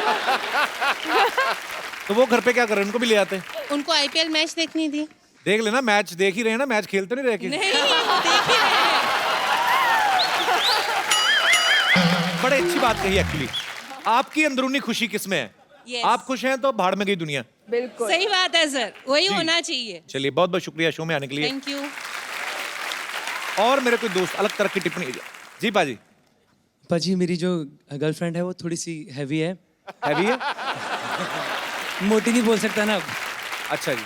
Speaker 2: तो वो घर पे क्या कर रहे हैं? उनको भी ले आते हैं।
Speaker 11: उनको आईपीएल मैच देखनी थी।
Speaker 2: देख लेना, मैच देख ही रहे हैं ना, मैच खेलते नहीं रहे कि?
Speaker 11: नहीं, देख ही रहे हैं।
Speaker 2: बड़े अच्छी बात कही एक्चुअली। आपकी अंदरूनी खुशी किसमें है?
Speaker 11: Yes.
Speaker 2: आप खुश हैं तो भाड़ में गई दुनिया।
Speaker 3: बिल्कुल
Speaker 11: सही बात है सर, वही
Speaker 2: जी।
Speaker 11: होना चाहिए।
Speaker 2: चलिए, बहुत बहुत शुक्रिया शो में आने के लिए।
Speaker 11: Thank you.
Speaker 2: और मेरे कोई दोस्त अलग तरह की टिप्पणी? जी पाजी।
Speaker 12: पाजी, मेरी जो गर्लफ्रेंड है वो थोड़ी सी हैवी है।
Speaker 2: हैवी है?
Speaker 12: मोटी नहीं बोल सकता ना।
Speaker 2: अच्छा जी।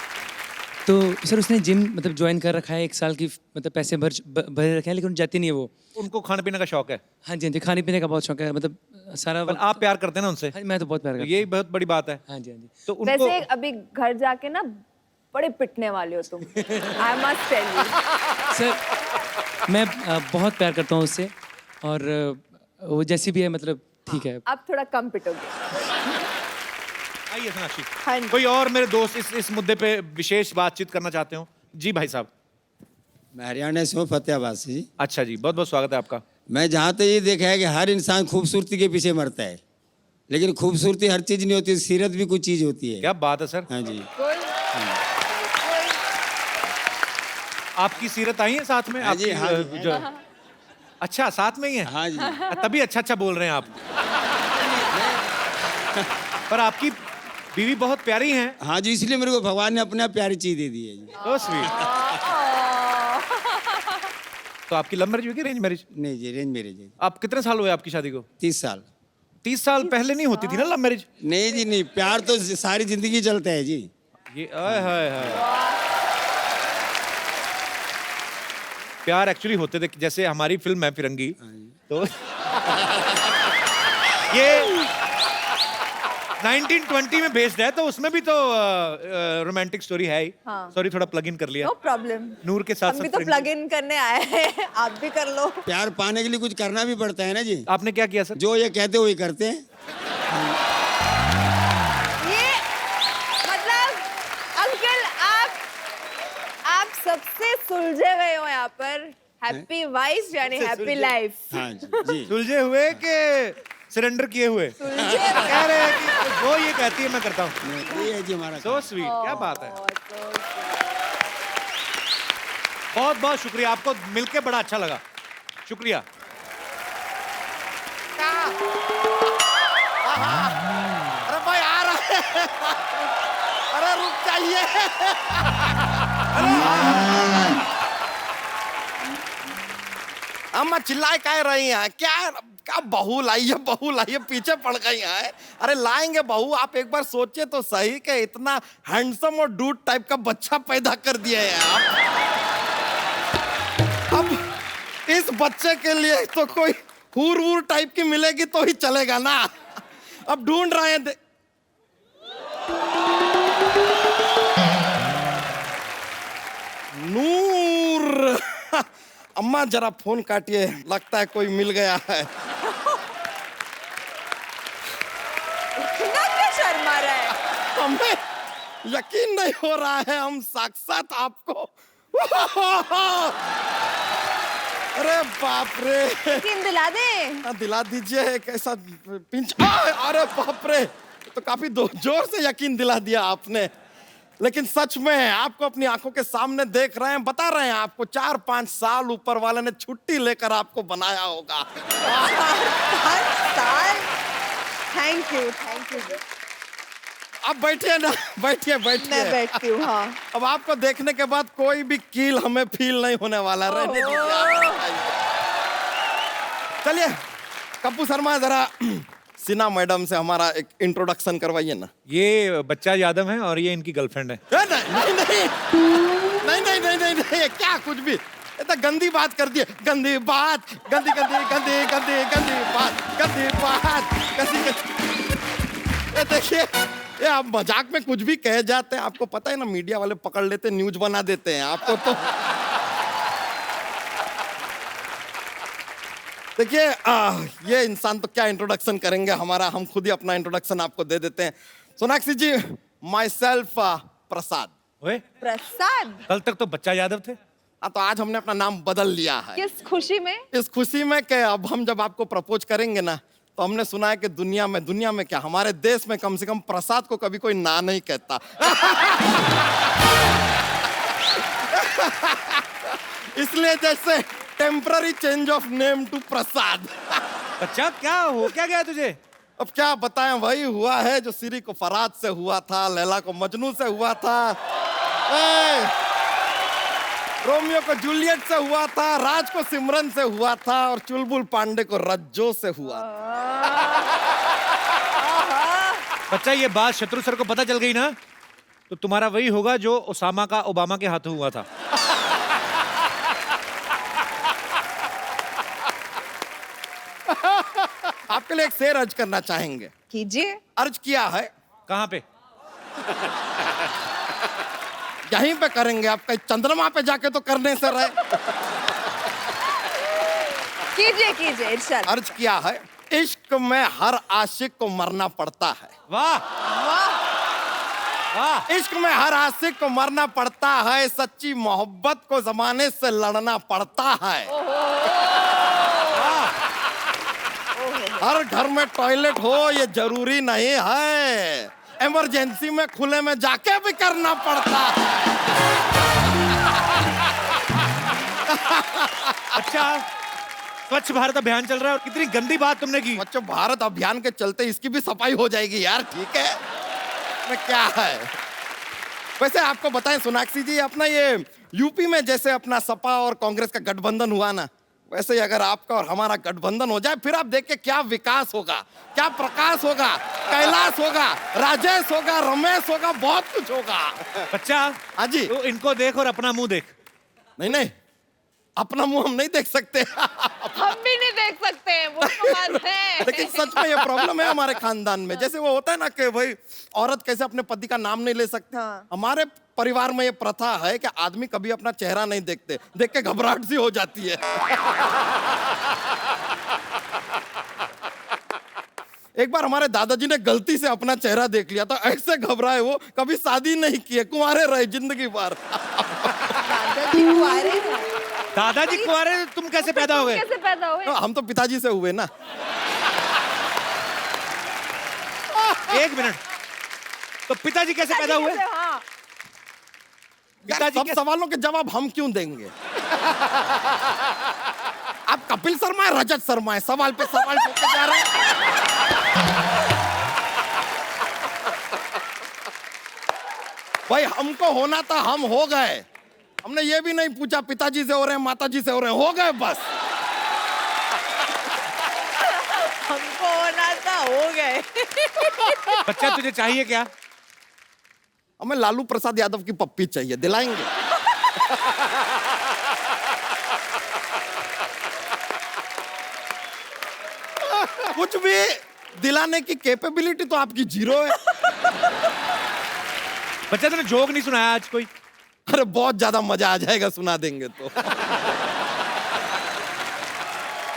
Speaker 12: तो सर उसने जिम मतलब ज्वाइन कर रखा है, 1 साल की मतलब पैसे भरे रखे हैं, लेकिन जाती नहीं है वो।
Speaker 2: उनको खाने पीने का शौक है?
Speaker 12: हाँ जी, हाँ जी, खाने पीने का बहुत शौक है, मतलब सारा
Speaker 2: पर आप प्यार करते हैं ना उनसे?
Speaker 12: हाँ, मैं तो बहुत प्यार
Speaker 2: तो
Speaker 12: करता
Speaker 2: यही बहुत बड़ी बात है।
Speaker 12: हाँ जी, हाँ जी।
Speaker 2: तो उनको
Speaker 3: वैसे अभी घर जाके ना बड़े पिटने वाले हो तुम। I must tell you.
Speaker 12: Sir मैं बहुत प्यार करता हूँ उससे, और वो जैसी भी है मतलब ठीक है।
Speaker 3: आप थोड़ा कम पिटोगे।
Speaker 2: आइए सोनाक्षी।
Speaker 3: हाँ जी।
Speaker 2: कोई और मेरे दोस्त इस मुद्दे पे विशेष बातचीत करना चाहते हो? जी भाई साहब।
Speaker 13: मैं हरियाणा से हूँ, फतेहाबाद से जी।
Speaker 2: अच्छा जी, बहुत बहुत स्वागत है आपका।
Speaker 13: मैं जहाँ तक ये देखा है कि हर इंसान खूबसूरती के पीछे मरता है, लेकिन खूबसूरती हर चीज नहीं होती, सीरत भी कुछ चीज होती है।
Speaker 2: क्या बात है सर।
Speaker 13: हाँ जी।
Speaker 2: आपकी सीरत आई है साथ में?
Speaker 13: हाँ जी,
Speaker 2: आपकी,
Speaker 13: हाँ जी।
Speaker 2: जो- अच्छा, साथ में ही है?
Speaker 13: हाँ जी।
Speaker 2: तभी अच्छा अच्छा बोल रहे हैं आप। पर आपकी बीवी बहुत प्यारी हैं।
Speaker 13: हाँ जी, इसलिए मेरे को भगवान ने अपना प्यारी चीज दे दी है जी।
Speaker 2: So sweet। तो आपकी लव मैरिज हुई कि अरेंज मैरिज?
Speaker 13: नहीं जी, अरेंज मैरिज है।
Speaker 2: आप कितने साल हुए आपकी शादी को?
Speaker 13: 30 साल।
Speaker 2: 30 साल पहले नहीं होती थी ना लव मैरिज?
Speaker 13: नहीं जी नहीं, प्यार तो सारी जिंदगी चलता है जी।
Speaker 2: ये आय हाय हाय। प्यार एक्चुअली होते थे, जैसे हमारी फिल्म है फिरंगी, तो ये 1920 में बेस्ड है, तो उसमें भी तो रोमांटिक स्टोरी है ही।
Speaker 3: हाँ।
Speaker 2: सॉरी, थोड़ा प्लग इन कर लिया।
Speaker 3: No problem.
Speaker 2: नूर के साथ
Speaker 3: हम भी
Speaker 2: साथ
Speaker 3: तो
Speaker 2: फिरंगी।
Speaker 3: प्लग इन करने आए हैं, आप भी कर लो।
Speaker 13: प्यार पाने के लिए कुछ करना भी पड़ता है ना जी।
Speaker 2: आपने क्या किया सर?
Speaker 13: जो ये कहते वही करते हैं।
Speaker 3: ये मतलब अंकल आप सबसे सुलझे गए हो यहाँ पर। हैप्पी वाइफ यानी हैप्पी लाइफ।
Speaker 13: हाँ जी जी।
Speaker 2: सुलझे हुए कि सरेंडर किए हुए?
Speaker 3: सुलझे
Speaker 2: कह रहे हैं कि वो ये कहती है मैं करता हूँ।
Speaker 13: ये है जी हमारा
Speaker 2: सो स्वीट, क्या बात है। बहुत बहुत शुक्रिया, आपको मिलके बड़ा अच्छा लगा, शुक्रिया।
Speaker 14: अरे भाई आ रहा है। अरे रुक जाइए। अम्मा चिल्लाए कह रही हैं क्या? क्या बहू लाइए पीछे पड़ गई हैं। अरे लाएंगे बहू, आप एक बार सोचिए तो सही कि इतना हैंडसम और डूड टाइप का बच्चा पैदा कर दिया है आप। अब इस बच्चे के लिए तो कोई हूर टाइप की मिलेगी तो ही चलेगा ना। अब ढूंढ रहे हैं नूर। अम्मा जरा फोन काटिए, लगता है कोई मिल गया है।
Speaker 3: इतना क्या शर्मा रहा है?
Speaker 14: हमें यकीन नहीं हो रहा है, हम साक्षात आपको। अरे बाप रे।
Speaker 3: यकीन दिला दे।
Speaker 14: दिला दीजिए एक ऐसा पिंच। अरे बाप रे, तो काफी जोर से यकीन दिला दिया आपने। लेकिन सच में आपको अपनी आंखों के सामने देख रहे हैं, बता रहे हैं आपको 4-5 साल ऊपर वाले ने छुट्टी लेकर आपको बनाया होगा।
Speaker 3: 4-5 साल। Thank you.
Speaker 14: अब बैठिए ना, बैठिए।
Speaker 3: मैं बैठती हूँ। हाँ।
Speaker 14: अब आपको देखने के बाद कोई भी कील हमें फील नहीं होने वाला। रहने दीजिए। चलिए कप्पू शर्मा, जरा सिन्हा मैडम से हमारा एक इंट्रोडक्शन करवाइए ना।
Speaker 2: ये बच्चा यादव है और ये इनकी गर्लफ्रेंड है।
Speaker 14: नहीं, क्या कुछ भी, ये तो गंदी बात कर दी है। गंदी बात, गंदी बात। ये देखिए, ये आप मजाक में कुछ भी कह जाते हैं, आपको पता है ना, मीडिया वाले पकड़ लेते, न्यूज बना देते हैं आपको। तो देखिए ये इंसान तो क्या इंट्रोडक्शन करेंगे हमारा, हम खुद ही अपना इंट्रोडक्शन आपको दे देते हैं। सोनाक्षी जी, माई सेल्फ प्रसाद।
Speaker 2: ओए,
Speaker 3: प्रसाद?
Speaker 2: कल तक तो बच्चा यादव थे।
Speaker 14: तो आज हमने अपना नाम बदल लिया है।
Speaker 3: किस खुशी में?
Speaker 14: इस खुशी में कि अब हम जब आपको प्रपोज करेंगे ना, तो हमने सुना है कि दुनिया में क्या, हमारे देश में कम से कम प्रसाद को कभी कोई ना नहीं कहता। इसलिए जैसे temporary change of name to Prasad.
Speaker 2: बच्चा क्या गया तुझे?
Speaker 14: अब क्या बताएं, वही हुआ है जो सीरी को फराद से हुआ था, लैला को मजनू से हुआ था, रोमियो को जूलियट से हुआ था, राज को सिमरन से हुआ था और चुलबुल पांडे को रज्जो से हुआ।
Speaker 2: बच्चा ये बात शत्रु सर को पता चल गई ना, तो तुम्हारा वही होगा जो ओसामा का ओबामा के हाथों हुआ था।
Speaker 14: आपके लिए एक शेर अर्ज करना चाहेंगे?
Speaker 3: कीजिए।
Speaker 14: अर्ज किया है।
Speaker 2: कहाँ पे?
Speaker 14: यहीं पे करेंगे, आप कहीं चंद्रमा पे जाके तो करने से रहे।
Speaker 3: कीजिए इरशाद।
Speaker 14: अर्ज किया है, इश्क में हर आशिक को मरना पड़ता है।
Speaker 2: वाह वाह।
Speaker 14: इश्क में हर आशिक को मरना पड़ता है, सच्ची मोहब्बत को जमाने से लड़ना पड़ता है। हर घर में टॉयलेट हो ये जरूरी नहीं है, इमरजेंसी में खुले में जाके भी करना पड़ता है।
Speaker 2: अच्छा, स्वच्छ भारत अभियान चल रहा है और कितनी गंदी बात तुमने की।
Speaker 14: स्वच्छ भारत अभियान के चलते इसकी भी सफाई हो जाएगी यार, ठीक है? में क्या है? वैसे आपको बताएं सोनाक्षी जी, अपना ये यूपी में जैसे अपना सपा और कांग्रेस का गठबंधन हुआ ना, वैसे ही अगर आपका और हमारा गठबंधन हो जाए, फिर आप देखिए क्या विकास होगा, क्या प्रकाश होगा, कैलाश होगा, राजेश होगा, रमेश होगा, बहुत कुछ होगा।
Speaker 2: बच्चा,
Speaker 14: हाँ जी।
Speaker 2: तो इनको देख और अपना मुंह देख।
Speaker 14: नहीं, अपना मुंह हम नहीं देख सकते।
Speaker 3: हम भी नहीं देख सकते, वो तो बात है।
Speaker 14: लेकिन सच में ये प्रॉब्लम है हमारे खानदान में। जैसे वो होता है ना कि भाई औरत कैसे अपने पति का नाम नहीं ले सकती, हमारे परिवार में ये प्रथा है कि आदमी कभी अपना चेहरा नहीं देखते, देख के घबराहट सी हो जाती है। एक बार हमारे दादाजी ने गलती से अपना चेहरा देख लिया था, ऐसे घबराए वो, कभी शादी नहीं किए, कुंवारे रहे जिंदगी भर।
Speaker 3: कुंवारे हो।
Speaker 2: दादाजी कुंवारे, तुम कैसे पैदा हो गए?
Speaker 3: कैसे पैदा हुए?
Speaker 14: तो हम तो पिताजी से हुए ना।
Speaker 2: एक मिनट, तो पिताजी कैसे पैदा हुए?
Speaker 3: हाँ।
Speaker 14: यार,
Speaker 2: पिताजी
Speaker 14: सब सवालों के जवाब हम क्यों देंगे? आप कपिल शर्मा है, रजत शर्मा है, सवाल पे सवाल पूछते जा रहे हैं। भाई हमको होना था, हम हो गए। हमने ये भी नहीं पूछा पिताजी से हो रहे हैं, माताजी से हो रहे हैं, हो गए बस।
Speaker 3: हमको होना था, हो गए।
Speaker 2: बच्चा तुझे चाहिए क्या?
Speaker 14: हमें लालू प्रसाद यादव की पप्पी चाहिए, दिलाएंगे? कुछ भी दिलाने की कैपेबिलिटी तो आपकी जीरो है।
Speaker 2: बच्चा तूने जोक नहीं सुनाया आज कोई?
Speaker 14: अरे बहुत ज्यादा मजा आ जाएगा, सुना देंगे तो।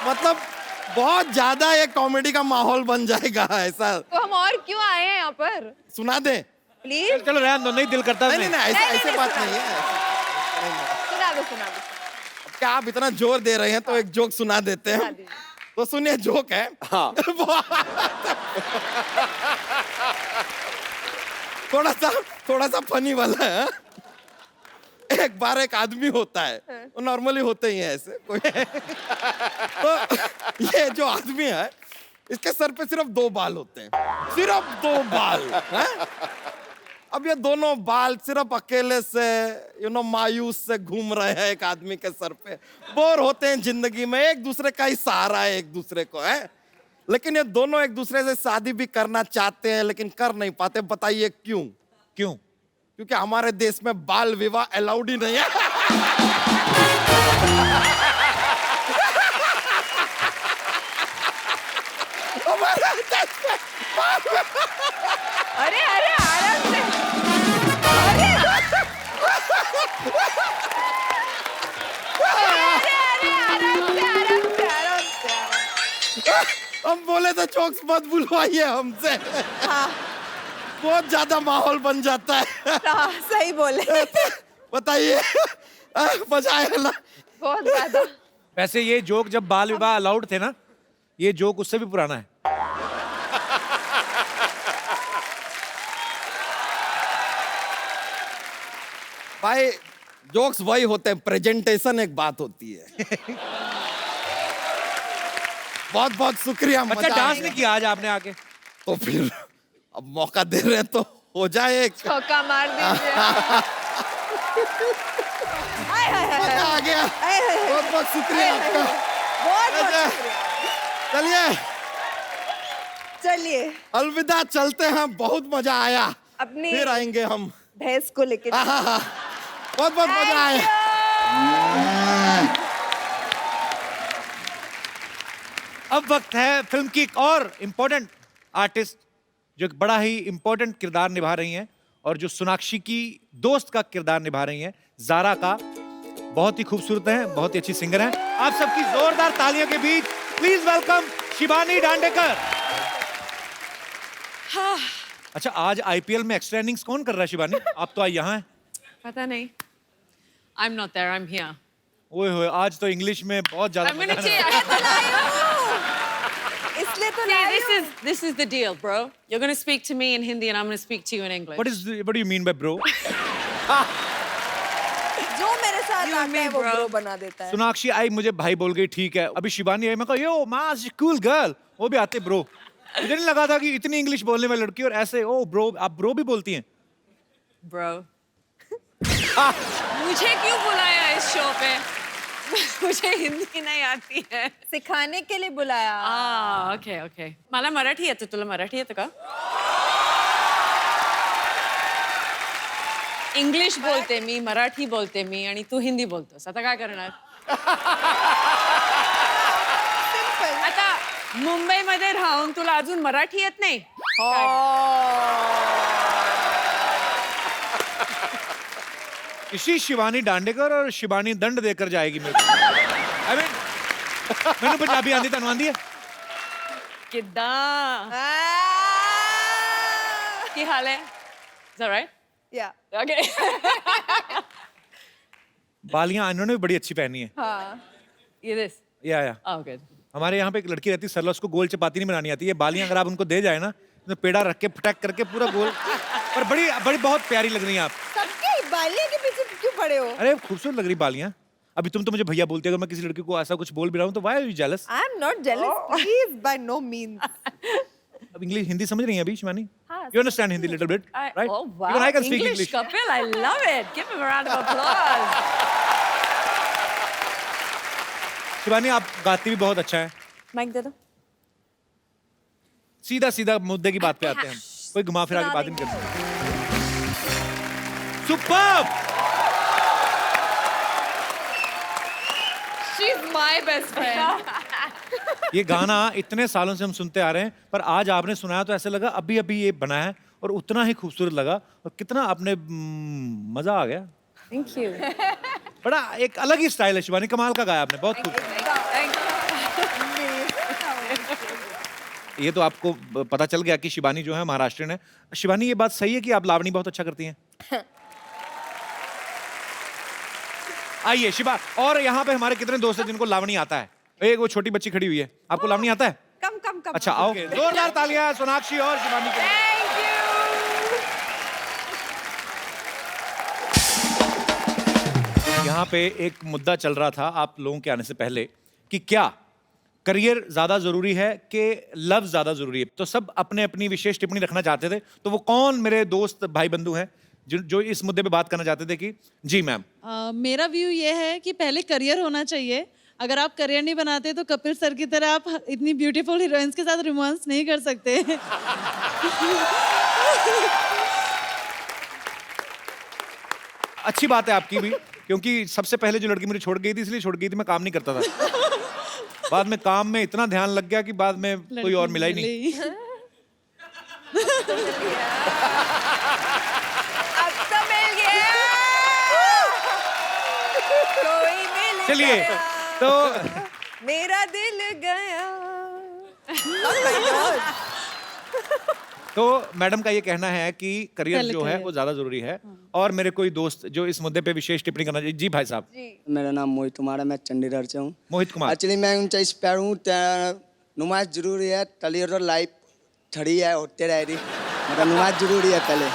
Speaker 14: मतलब बहुत ज्यादा ये कॉमेडी का माहौल बन जाएगा ऐसा।
Speaker 3: तो हम और क्यों आए हैं यहाँ पर?
Speaker 14: सुना दे
Speaker 3: प्लीज।
Speaker 2: चलो रहने दो, नहीं दिल करता।
Speaker 14: नहीं नहीं ऐसे ऐसे बात नहीं है।
Speaker 3: सुना दो, सुना दो।
Speaker 14: अब क्या आप इतना जोर दे रहे हैं तो एक जोक सुना देते हैं। तो सुनिए, जोक है। हाँ। थोड़ा सा फनी वाला है। एक बार एक आदमी होता है, वो नॉर्मली होते ही है ऐसे कोई। तो ये जो आदमी है, इसके सर पे सिर्फ 2 बाल होते हैं, सिर्फ 2 बाल है? अब ये दोनों बाल सिर्फ अकेले से मायूस से घूम रहे हैं एक आदमी के सर पे। बोर होते हैं जिंदगी में, एक दूसरे का ही सहारा है एक दूसरे को, है? लेकिन ये दोनों एक दूसरे से शादी भी करना चाहते हैं लेकिन कर नहीं पाते। बताइए क्यों?
Speaker 2: क्यों?
Speaker 14: क्योंकि हमारे देश में बाल विवाह अलाउड ही नहीं है।
Speaker 3: अरे अरे आराम से।
Speaker 14: हम बोले तो जोक्स मत बुलवाइए हमसे।
Speaker 3: हाँ।
Speaker 14: बहुत ज्यादा माहौल बन जाता है।
Speaker 3: हाँ, सही बोले।
Speaker 14: बताइए, मजा आया ना?
Speaker 3: बहुत ज्यादा।
Speaker 2: वैसे ये जोक जब बाल विवाह अलाउड थे ना, ये जोक उससे भी पुराना है।
Speaker 14: भाई जोक्स वही होते हैं, प्रेजेंटेशन एक बात होती है। बहुत बहुत शुक्रिया।
Speaker 2: बच्चा डांस नहीं किया आज आपने आके?
Speaker 14: तो फिर अब मौका दे रहे हैं तो हो जाए एक।
Speaker 3: चौका मार दीजिए।
Speaker 14: मजा आ गया। बहुत बहुत शुक्रिया आपका।
Speaker 3: बहुत शुक्रिया।
Speaker 14: चलिए
Speaker 3: चलिए
Speaker 14: अलविदा, चलते हैं। बहुत मजा आया।
Speaker 3: अपनी
Speaker 14: फिर आएंगे हम
Speaker 3: भैंस को लेके।
Speaker 14: बहुत बहुत मजा आया।
Speaker 2: अब वक्त है फिल्म की एक और इम्पोर्टेंट आर्टिस्ट जो एक बड़ा ही इम्पोर्टेंट किरदार निभा रही हैं और जो सोनाक्षी की दोस्त का किरदार निभा रही हैं, ज़ारा का। बहुत ही खूबसूरत हैं, बहुत ही अच्छी सिंगर हैं। आप सबकी जोरदार तालियों के बीच प्लीज वेलकम शिबानी डांडेकर।
Speaker 15: हाँ।
Speaker 2: अच्छा, आज आईपीएल में एक्स्ट्रा इनिंग्स कौन कर रहा है शिबानी? आप तो आज यहाँ हैं।
Speaker 15: पता नहीं। I'm not there. I'm here.
Speaker 2: ओए होए, आज तो इंग्लिश में बहुत ज्यादा
Speaker 15: I'm gonna
Speaker 2: मजा आ रहा है।
Speaker 3: इसलिए तो
Speaker 15: this is the deal, bro. You're gonna speak to me in Hindi and I'm gonna speak to you in English.
Speaker 2: What do you mean by bro?
Speaker 3: जो मेरे साथ आता है वो bro बना देता है।
Speaker 2: सोनाक्षी आई, मुझे भाई बोल गई, ठीक है। अभी शिबानी आई, मैं कहा यो मास कूल गर्ल, वो भी आते ब्रो। मुझे नहीं लगा था कि इतनी इंग्लिश बोलने वाली लड़की और ऐसे ओ ब्रो, आप ब्रो भी बोलती हैं?
Speaker 15: Bro. मुझे क्यों बुलाया इस शो पे? मुझे हिंदी नहीं आती है।
Speaker 3: सिखाने के लिए बुलाया।
Speaker 15: Okay okay. मला मराठी येतं, तुला मराठी येतं का? इंग्लिश बोलते मी, मराठी बोलते मी आणि तू हिंदी बोलतोस. आता काय करणार? आता मुंबईमध्ये राहून तुला अजून मराठी येत नाही?
Speaker 2: इसी शिवानी डांडेकर और शिबानी दंड देकर जाएगी मेरे को। I mean, मैंने पंजाबी आंदी तनु आंदी है?
Speaker 15: किद्दां? की हाल है? Is that right?
Speaker 3: Yeah.
Speaker 15: Okay.
Speaker 2: बालियां इन्होंने भी बड़ी अच्छी पहनी है।
Speaker 15: हाँ ये दिस
Speaker 2: या
Speaker 15: ओह गुड
Speaker 2: हमारे यहाँ पे एक लड़की रहती है सरला, उसको गोल चपाती नहीं बनानी आती है। बालियां अगर आप उनको दे जाए ना तो पेड़ा रख के फटक करके पूरा गोल, पर बड़ी बड़ी बहुत प्यारी लग रही हैं आप।
Speaker 3: सबके बालियां के पीछे क्यों पड़े हो?
Speaker 2: अरे खूबसूरत लग रही बालियां। अभी तुम तो मुझे भैया बोलते हो, अगर मैं किसी लड़की को ऐसा कुछ बोल भी रहा हूँ तो why are you jealous?
Speaker 3: I am not jealous please, by no means.
Speaker 2: अब इंग्लिश हिंदी समझ रही हैं अभी शिवानी?
Speaker 15: हाँ,
Speaker 2: you understand Hindi little bit, right?
Speaker 15: Oh wow,
Speaker 2: Even I can speak
Speaker 15: English
Speaker 2: English.
Speaker 15: Kapil, I love it. Give him a round of applause.
Speaker 2: Shivani आप गाती भी बहुत अच्छा है।
Speaker 3: माइक दे दो।
Speaker 2: सीधा सीधा मुद्दे की बात पे आते हैं हम, कोई घुमा फिरा के बात नहीं करते। Superb!
Speaker 15: She's my best friend.
Speaker 2: ये गाना इतने सालों से हम सुनते आ रहे हैं, पर आज आपने सुनाया तो ऐसे लगा अभी अभी ये बना है और उतना ही खूबसूरत लगा और कितना आपने मजा आ गया।
Speaker 3: Thank you.
Speaker 2: बड़ा एक अलग ही स्टाइल है शिवानी, कमाल का गाया आपने, बहुत खूब। ये तो आपको पता चल गया कि शिवानी जो है महाराष्ट्रियन है। शिवानी ये बात सही है कि आप लावणी बहुत अच्छा करती हैं? आइए शिवा, और यहाँ पे हमारे कितने दोस्त हैं जिनको लावणी आता है? एक वो छोटी बच्ची खड़ी हुई है, आपको लावणी आता है?
Speaker 3: कम
Speaker 2: अच्छा आओ, जोरदार तालियां सोनाक्षी और शिवानी के लिए। यहाँ पे एक मुद्दा चल रहा था आप लोगों के आने से पहले कि क्या करियर ज्यादा जरूरी है कि लव ज्यादा जरूरी है? तो सब अपने अपनी विशेष टिप्पणी रखना चाहते थे, तो वो कौन मेरे दोस्त भाई बंधु हैं जो इस मुद्दे पे बात करना चाहते थे कि जी मैम?
Speaker 10: मेरा व्यू ये है कि पहले करियर होना चाहिए। अगर आप करियर नहीं बनाते तो कपिल सर की तरह आप इतनी ब्यूटीफुल हीरोइंस के साथ रोमांस नहीं कर सकते।
Speaker 2: अच्छी बात है आपकी भी, क्योंकि सबसे पहले जो लड़की मुझे छोड़ गई थी इसलिए छोड़ गई थी, मैं काम नहीं करता था। बाद में काम में इतना ध्यान लग गया कि बाद में कोई और मिला ही नहीं।
Speaker 3: अब तो मिल गया। कोई मिल
Speaker 2: चलिए
Speaker 3: गया।
Speaker 2: तो
Speaker 3: मेरा दिल गया।
Speaker 2: तो मैडम का ये कहना है कि करियर जो है वो ज्यादा जरूरी है। और मेरे कोई दोस्त जो इस मुद्दे पे विशेष टिप्पणी करना चाहिए। जी भाई साहब।
Speaker 16: मेरा नाम मोहित कुमार है, मैं चंडीगढ़ से हूँ।
Speaker 2: मोहित कुमार,
Speaker 16: एक्चुअली मैं उनसे इंस्पायर हूँ, नुमाइश जरूरी है, करियर और लाइफ खड़ी है होते रह रही, मतलब नुमाइश जरूरी है पहले।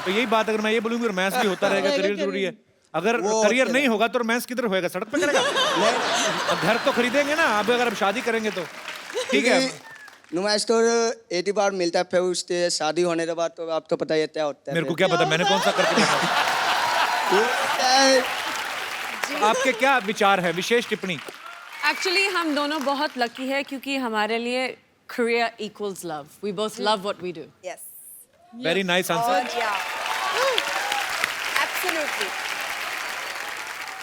Speaker 2: तो यही बात अगर मैं ये बोलूँगी रोमांस भी होता रहेगा, करियर जरूरी है। अगर करियर नहीं होगा तो रोमांस किधर होएगा? सड़क पे करेगा? घर तो खरीदेंगे ना, अब अगर शादी करेंगे तो ठीक है।
Speaker 16: नुमाइश तो 80 बार मिलता है, फिर उससे शादी होने के बाद तो आप तो पता ही क्या होता है।
Speaker 2: मेरे को क्या पता, मैंने कौन सा करके देखा? आपके क्या विचार है? विशेष टिप्पणी।
Speaker 15: एक्चुअली हम दोनों बहुत लकी है क्योंकि हमारे लिए career equals love. We both love what we do.
Speaker 3: Yes.
Speaker 2: Very nice answer.
Speaker 3: Absolutely.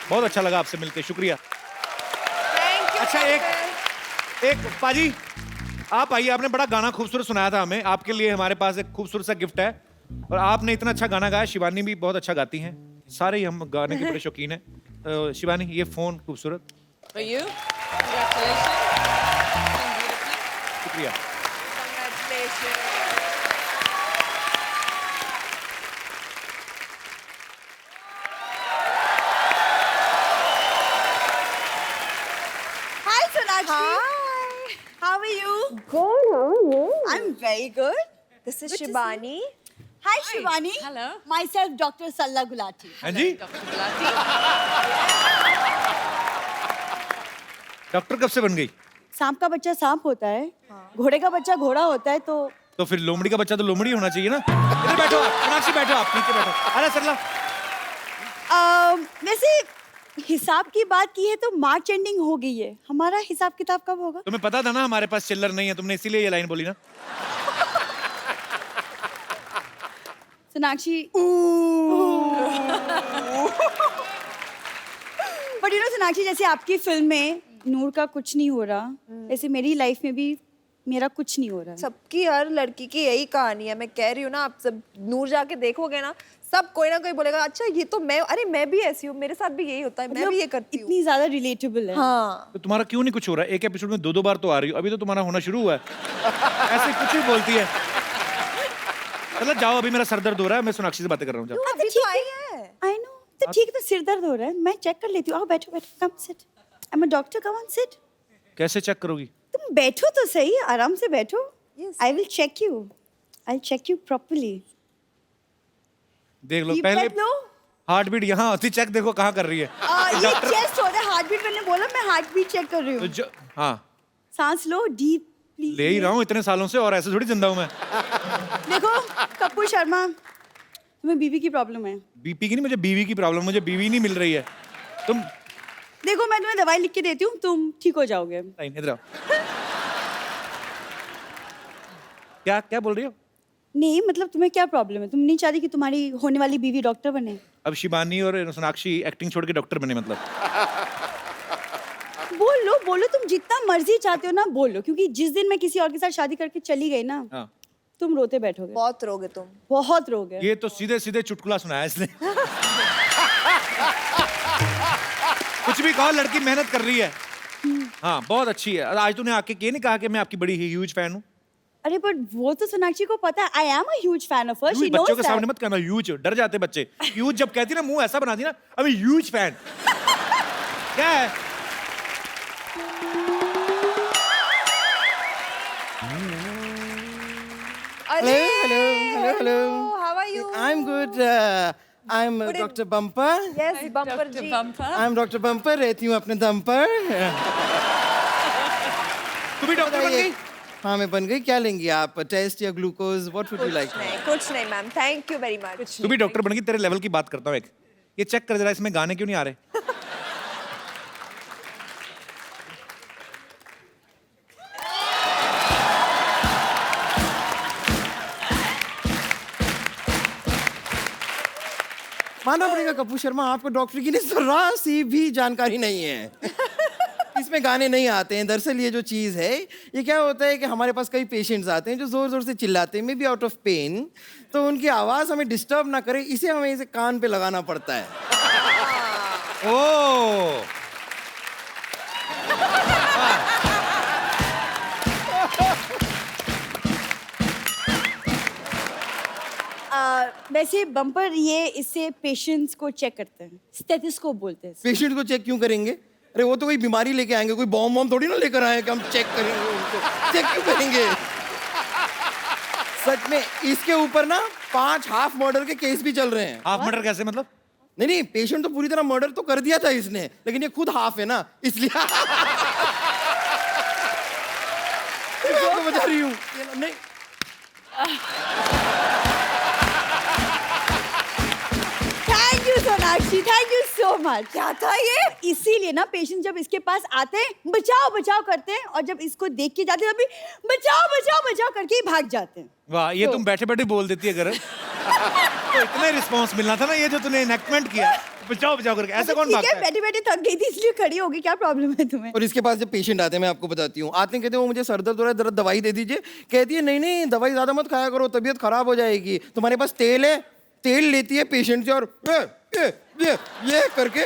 Speaker 2: बहुत अच्छा लगा आपसे मिलके, शुक्रिया।
Speaker 3: Thank you.
Speaker 2: अच्छा एक पाजी आप आइए, आपने बड़ा गाना खूबसूरत सुनाया था हमें, आपके लिए हमारे पास एक खूबसूरत सा गिफ्ट है। और आपने इतना अच्छा गाना गाया, शिवानी भी बहुत अच्छा गाती हैं, सारे ही हम गाने के बड़े शौकीन हैं। तो शिवानी ये फोन खूबसूरत।
Speaker 15: For you. Congratulations.
Speaker 2: शुक्रिया।
Speaker 3: Congratulations. Hi Sonakshi. Hi. How are you? Good. How are you? I'm very good. This is Shibani. Hi Shibani.
Speaker 15: Hello.
Speaker 1: Myself Dr. Salla Gulati.
Speaker 2: हाँ जी, डॉक्टर कब से बन गई?
Speaker 1: सांप का बच्चा सांप होता है, घोड़े का बच्चा घोड़ा होता है,
Speaker 2: तो फिर लोमड़ी का बच्चा तो लोमड़ी होना चाहिए ना। इधर बैठो आप, सोनाक्षी बैठो आप, नीचे बैठो। अरे सरला,
Speaker 1: वैसे हिसाब की बात की है तो मार्च एंडिंग हो गई है, हमारा हिसाब किताब कब होगा?
Speaker 2: तुम्हें पता था ना हमारे पास चिल्लर नहीं है, तुमने इसीलिए ये लाइन बोली ना।
Speaker 1: Sonakshi but you know Sonakshi, जैसे आपकी फिल्म में नूर का कुछ नहीं हो रहा, ऐसे मेरी लाइफ में भी मेरा कुछ नहीं हो रहा है।
Speaker 3: सबकी हर लड़की की यही कहानी है। मैं कह रही हूँ ना, आप सब नूर जाके देखोगे ना, सब कोई ना कोई बोलेगा अच्छा ये तो मैं, अरे मैं भी ऐसी हूँ, मेरे साथ भी यही होता है, मैं भी ये करती हूँ।
Speaker 1: इतनी ज्यादा रिलेटेबल है।
Speaker 3: हाँ।
Speaker 2: तो तुम्हारा क्यों नहीं कुछ हो रहा है? एक एपिसोड में 2 बार तो आ रही हो, अभी तो तुम्हारा होना शुरू हुआ है। ऐसे कुछ भी बोलती है। मतलब जाओ, अभी मेरा सर दर्द हो रहा है, मैं सोनाक्षी से बातें कर रहा हूँ।
Speaker 3: अभी तो आई है।
Speaker 1: आई नो, तो ठीक है, तो सिर दर्द हो रहा है, मैं चेक कर लेती हूँ। आओ बैठो बैठो, come sit. I am a doctor, come on sit.
Speaker 2: कैसे चेक करोगी?
Speaker 1: तुम बैठो तो सही, आराम से बैठो। I will check you, I will check you properly.
Speaker 2: देख लो
Speaker 1: Deep
Speaker 2: पहले
Speaker 1: breath लो।
Speaker 2: हार्ट बीट यहाँ होती, चेक देखो कहाँ कर रही है।
Speaker 1: ये चेस्ट होता है, हार्ट बीट। मैंने बोला मैं हार्ट बीट चेक कर रही हूँ।
Speaker 2: हाँ
Speaker 1: सांस लो डीपली।
Speaker 2: ले ही रहा हूँ इतने सालों से, और ऐसे थोड़ी जिंदा हूँ मैं।
Speaker 1: देखो कपूर शर्मा, तुम्हें बीवी की प्रॉब्लम है।
Speaker 2: बीपी की नहीं, मुझे बीवी की प्रॉब्लम, मुझे बीवी नहीं मिल रही है। तुम
Speaker 1: देखो मैं तुम्हें दवाई लिख के देती हूँ, तुम ठीक हो जाओगे।
Speaker 2: नहीं, इधर आओ। क्या क्या बोल रही हो?
Speaker 1: नहीं मतलब तुम्हें क्या प्रॉब्लम है? तुम नहीं चाहती कि तुम्हारी होने वाली बीवी डॉक्टर बने?
Speaker 2: अब शिबानी और सोनाक्षी एक्टिंग छोड़ के डॉक्टर बने मतलब?
Speaker 1: बोलो बोलो, तुम जितना मर्जी चाहते हो ना बोलो, क्योंकि जिस दिन मैं किसी और के साथ शादी करके चली गई ना,
Speaker 2: हाँ।
Speaker 1: तुम रोते बैठोगे।
Speaker 3: बहुत रोगे तुम,
Speaker 1: बहुत रोगे।
Speaker 2: ये तो सीधे सीधे चुटकुला सुनाया इसने। कुछ भी कहो, लड़की मेहनत कर रही है। हाँ बहुत अच्छी है। आज तूने आके ये नहीं कहा कि मैं आपकी बड़ी ह्यूज फैन हूँ?
Speaker 1: अरे बट वो तो सोनाक्षी को पता है, आई am a huge fan of her. She nose
Speaker 2: बच्चों के
Speaker 1: दैट।
Speaker 2: सामने मत कहना ह्यूज, डर जाते बच्चे। ह्यूज जब कहती ना, मुंह ऐसा बनाती ना, अभी ह्यूज फैन। क्या है?
Speaker 14: Hello.
Speaker 3: How are you?
Speaker 14: I'm good. I'm Dr. Bumper.
Speaker 3: Yes, Bumper ji.
Speaker 14: I'm Dr. Bumper, रहती हूँ अपने दम पर।
Speaker 2: तू भी डॉक्टर बन गई?
Speaker 14: हाँ मैं बन गई। क्या लेंगी आप? टेस्ट या glucose? What would you like?
Speaker 3: कुछ नहीं ma'am, thank you very much.
Speaker 2: तू भी डॉक्टर बन गई। तेरे लेवल की बात करता हूँ एक। ये चेक कर जरा, इसमें गाने क्यों नहीं आ रहे?
Speaker 14: मानना पड़ेगा कपूर शर्मा, आपको डॉक्टर की जरा सी भी जानकारी नहीं है। इसमें गाने नहीं आते हैं। दरअसल ये जो चीज़ है, ये क्या होता है कि हमारे पास कई पेशेंट्स आते हैं जो ज़ोर ज़ोर से चिल्लाते हैं, maybe out of pain, तो उनकी आवाज़ हमें डिस्टर्ब ना करे, इसे हमें इसे कान पे लगाना पड़ता है।
Speaker 2: ओह
Speaker 1: वैसे बम्पर ये इससे पेशेंट्स को चेक करते हैं, स्टेथोस्कोप बोलते हैं।
Speaker 14: पेशेंट को चेक क्यों करेंगे? अरे वो तो कोई बीमारी लेके आएंगे, कोई बॉम्ब वॉम्ब थोड़ी ना लेकर आए कि हम चेक करेंगे उनको। चेक क्यों करेंगे? सच में इसके ऊपर ना 5 हाफ मर्डर के केस भी चल रहे हैं।
Speaker 2: हाफ मर्डर कैसे मतलब?
Speaker 14: नहीं, पेशेंट तो पूरी तरह मर्डर तो कर दिया था इसने, लेकिन ये खुद हाफ है ना, इसलिए मैं आपको बता रही हूँ। नहीं
Speaker 1: thank you Sonakshi, thank you so much. क्या था ये? इसीलिए ना पेशेंट जब इसके पास आते हैं बचाओ बचाओ करते हैं, और जब इसको देख के जाते हैं तभी बचाओ बचाओ बचाओ करके ही भाग जाते हैं।
Speaker 2: वाह, ये तुम बैठे बैठे बोल देती है अगर। तो इतना रिस्पांस मिलना था ना, ये जो तूने इनेक्टमेंट किया, बचाओ बचाओ करके। ऐसे कौन भागता है?
Speaker 1: बैठे बैठे थक गई थी इसलिए खड़ी हो गई। क्या प्रॉब्लम है तुम्हें?
Speaker 14: और इसके पास जब पेशेंट आते हैं, मैं आपको बताती हूँ, आते हैं कहते हैं वो मुझे सर दर्द हो रहा है, जरा दवाई दे दीजिए। कहती है नहीं नहीं दवाई ज्यादा मत खाया करो, तबीयत खराब हो जाएगी। तुम्हारे पास तेल है? तेल लेती है पेशेंट से और ये करके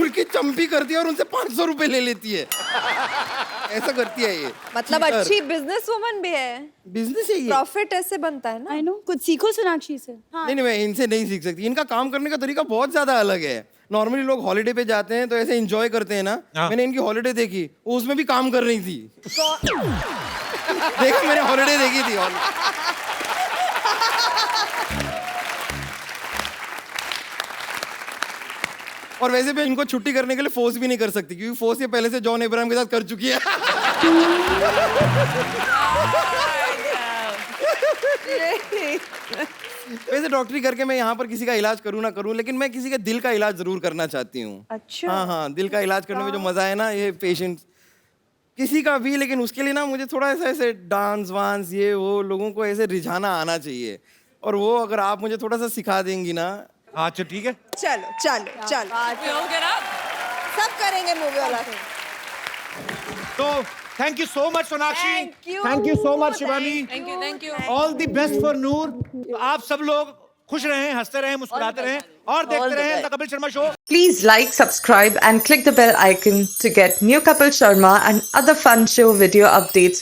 Speaker 14: उनकी चंपी करती है और उनसे 500 रुपए ले लेती है। ऐसा करती है ये।
Speaker 3: मतलब अच्छी बिजनेस वुमन भी है।
Speaker 14: बिजनेस है ये।
Speaker 3: प्रॉफिट ऐसे बनता है ना।
Speaker 1: आई नो, कुछ सीखो सोनाक्षी से।
Speaker 14: नहीं, मैं इनसे नहीं सीख सकती। इनका काम करने का तरीका बहुत ज्यादा अलग है। नॉर्मली लोग हॉलिडे पे जाते हैं तो ऐसे एंजॉय करते हैं ना। मैंने इनकी हॉलिडे देखी, उसमें भी काम कर रही थी। देखा, मैंने हॉलिडे देखी थी। और वैसे भी इनको छुट्टी करने के लिए फोर्स भी नहीं कर सकती, क्योंकि फोर्स ये पहले से जॉन अब्राहम के साथ कर चुकी है। वैसे डॉक्टरी करके मैं यहाँ पर किसी का इलाज करूँ ना करूँ, लेकिन मैं किसी के दिल का इलाज जरूर करना चाहती हूँ।
Speaker 3: अच्छा।
Speaker 14: हाँ, दिल का इलाज करने में जो मजा है ना, ये पेशेंट किसी का भी, लेकिन उसके लिए ना मुझे थोड़ा ऐसे डांस वांस ये वो लोगों को ऐसे रिझाना आना चाहिए, और वो अगर आप मुझे थोड़ा सा सिखा देंगी ना।
Speaker 2: अच्छा ठीक है,
Speaker 3: चलो चलो चलो, सब करेंगे मूवी वाला।
Speaker 2: तो thank you so much Sonakshi,
Speaker 3: thank you
Speaker 2: so much Shivani,
Speaker 15: thank you.
Speaker 2: All the best for Noor. आप सब लोग खुश रहें, हंसते रहें, मुस्कुराते रहें और देखते रहें the Kapil Sharma show.
Speaker 17: Please like, subscribe and click the bell icon to get new Kapil Sharma and other fun show video updates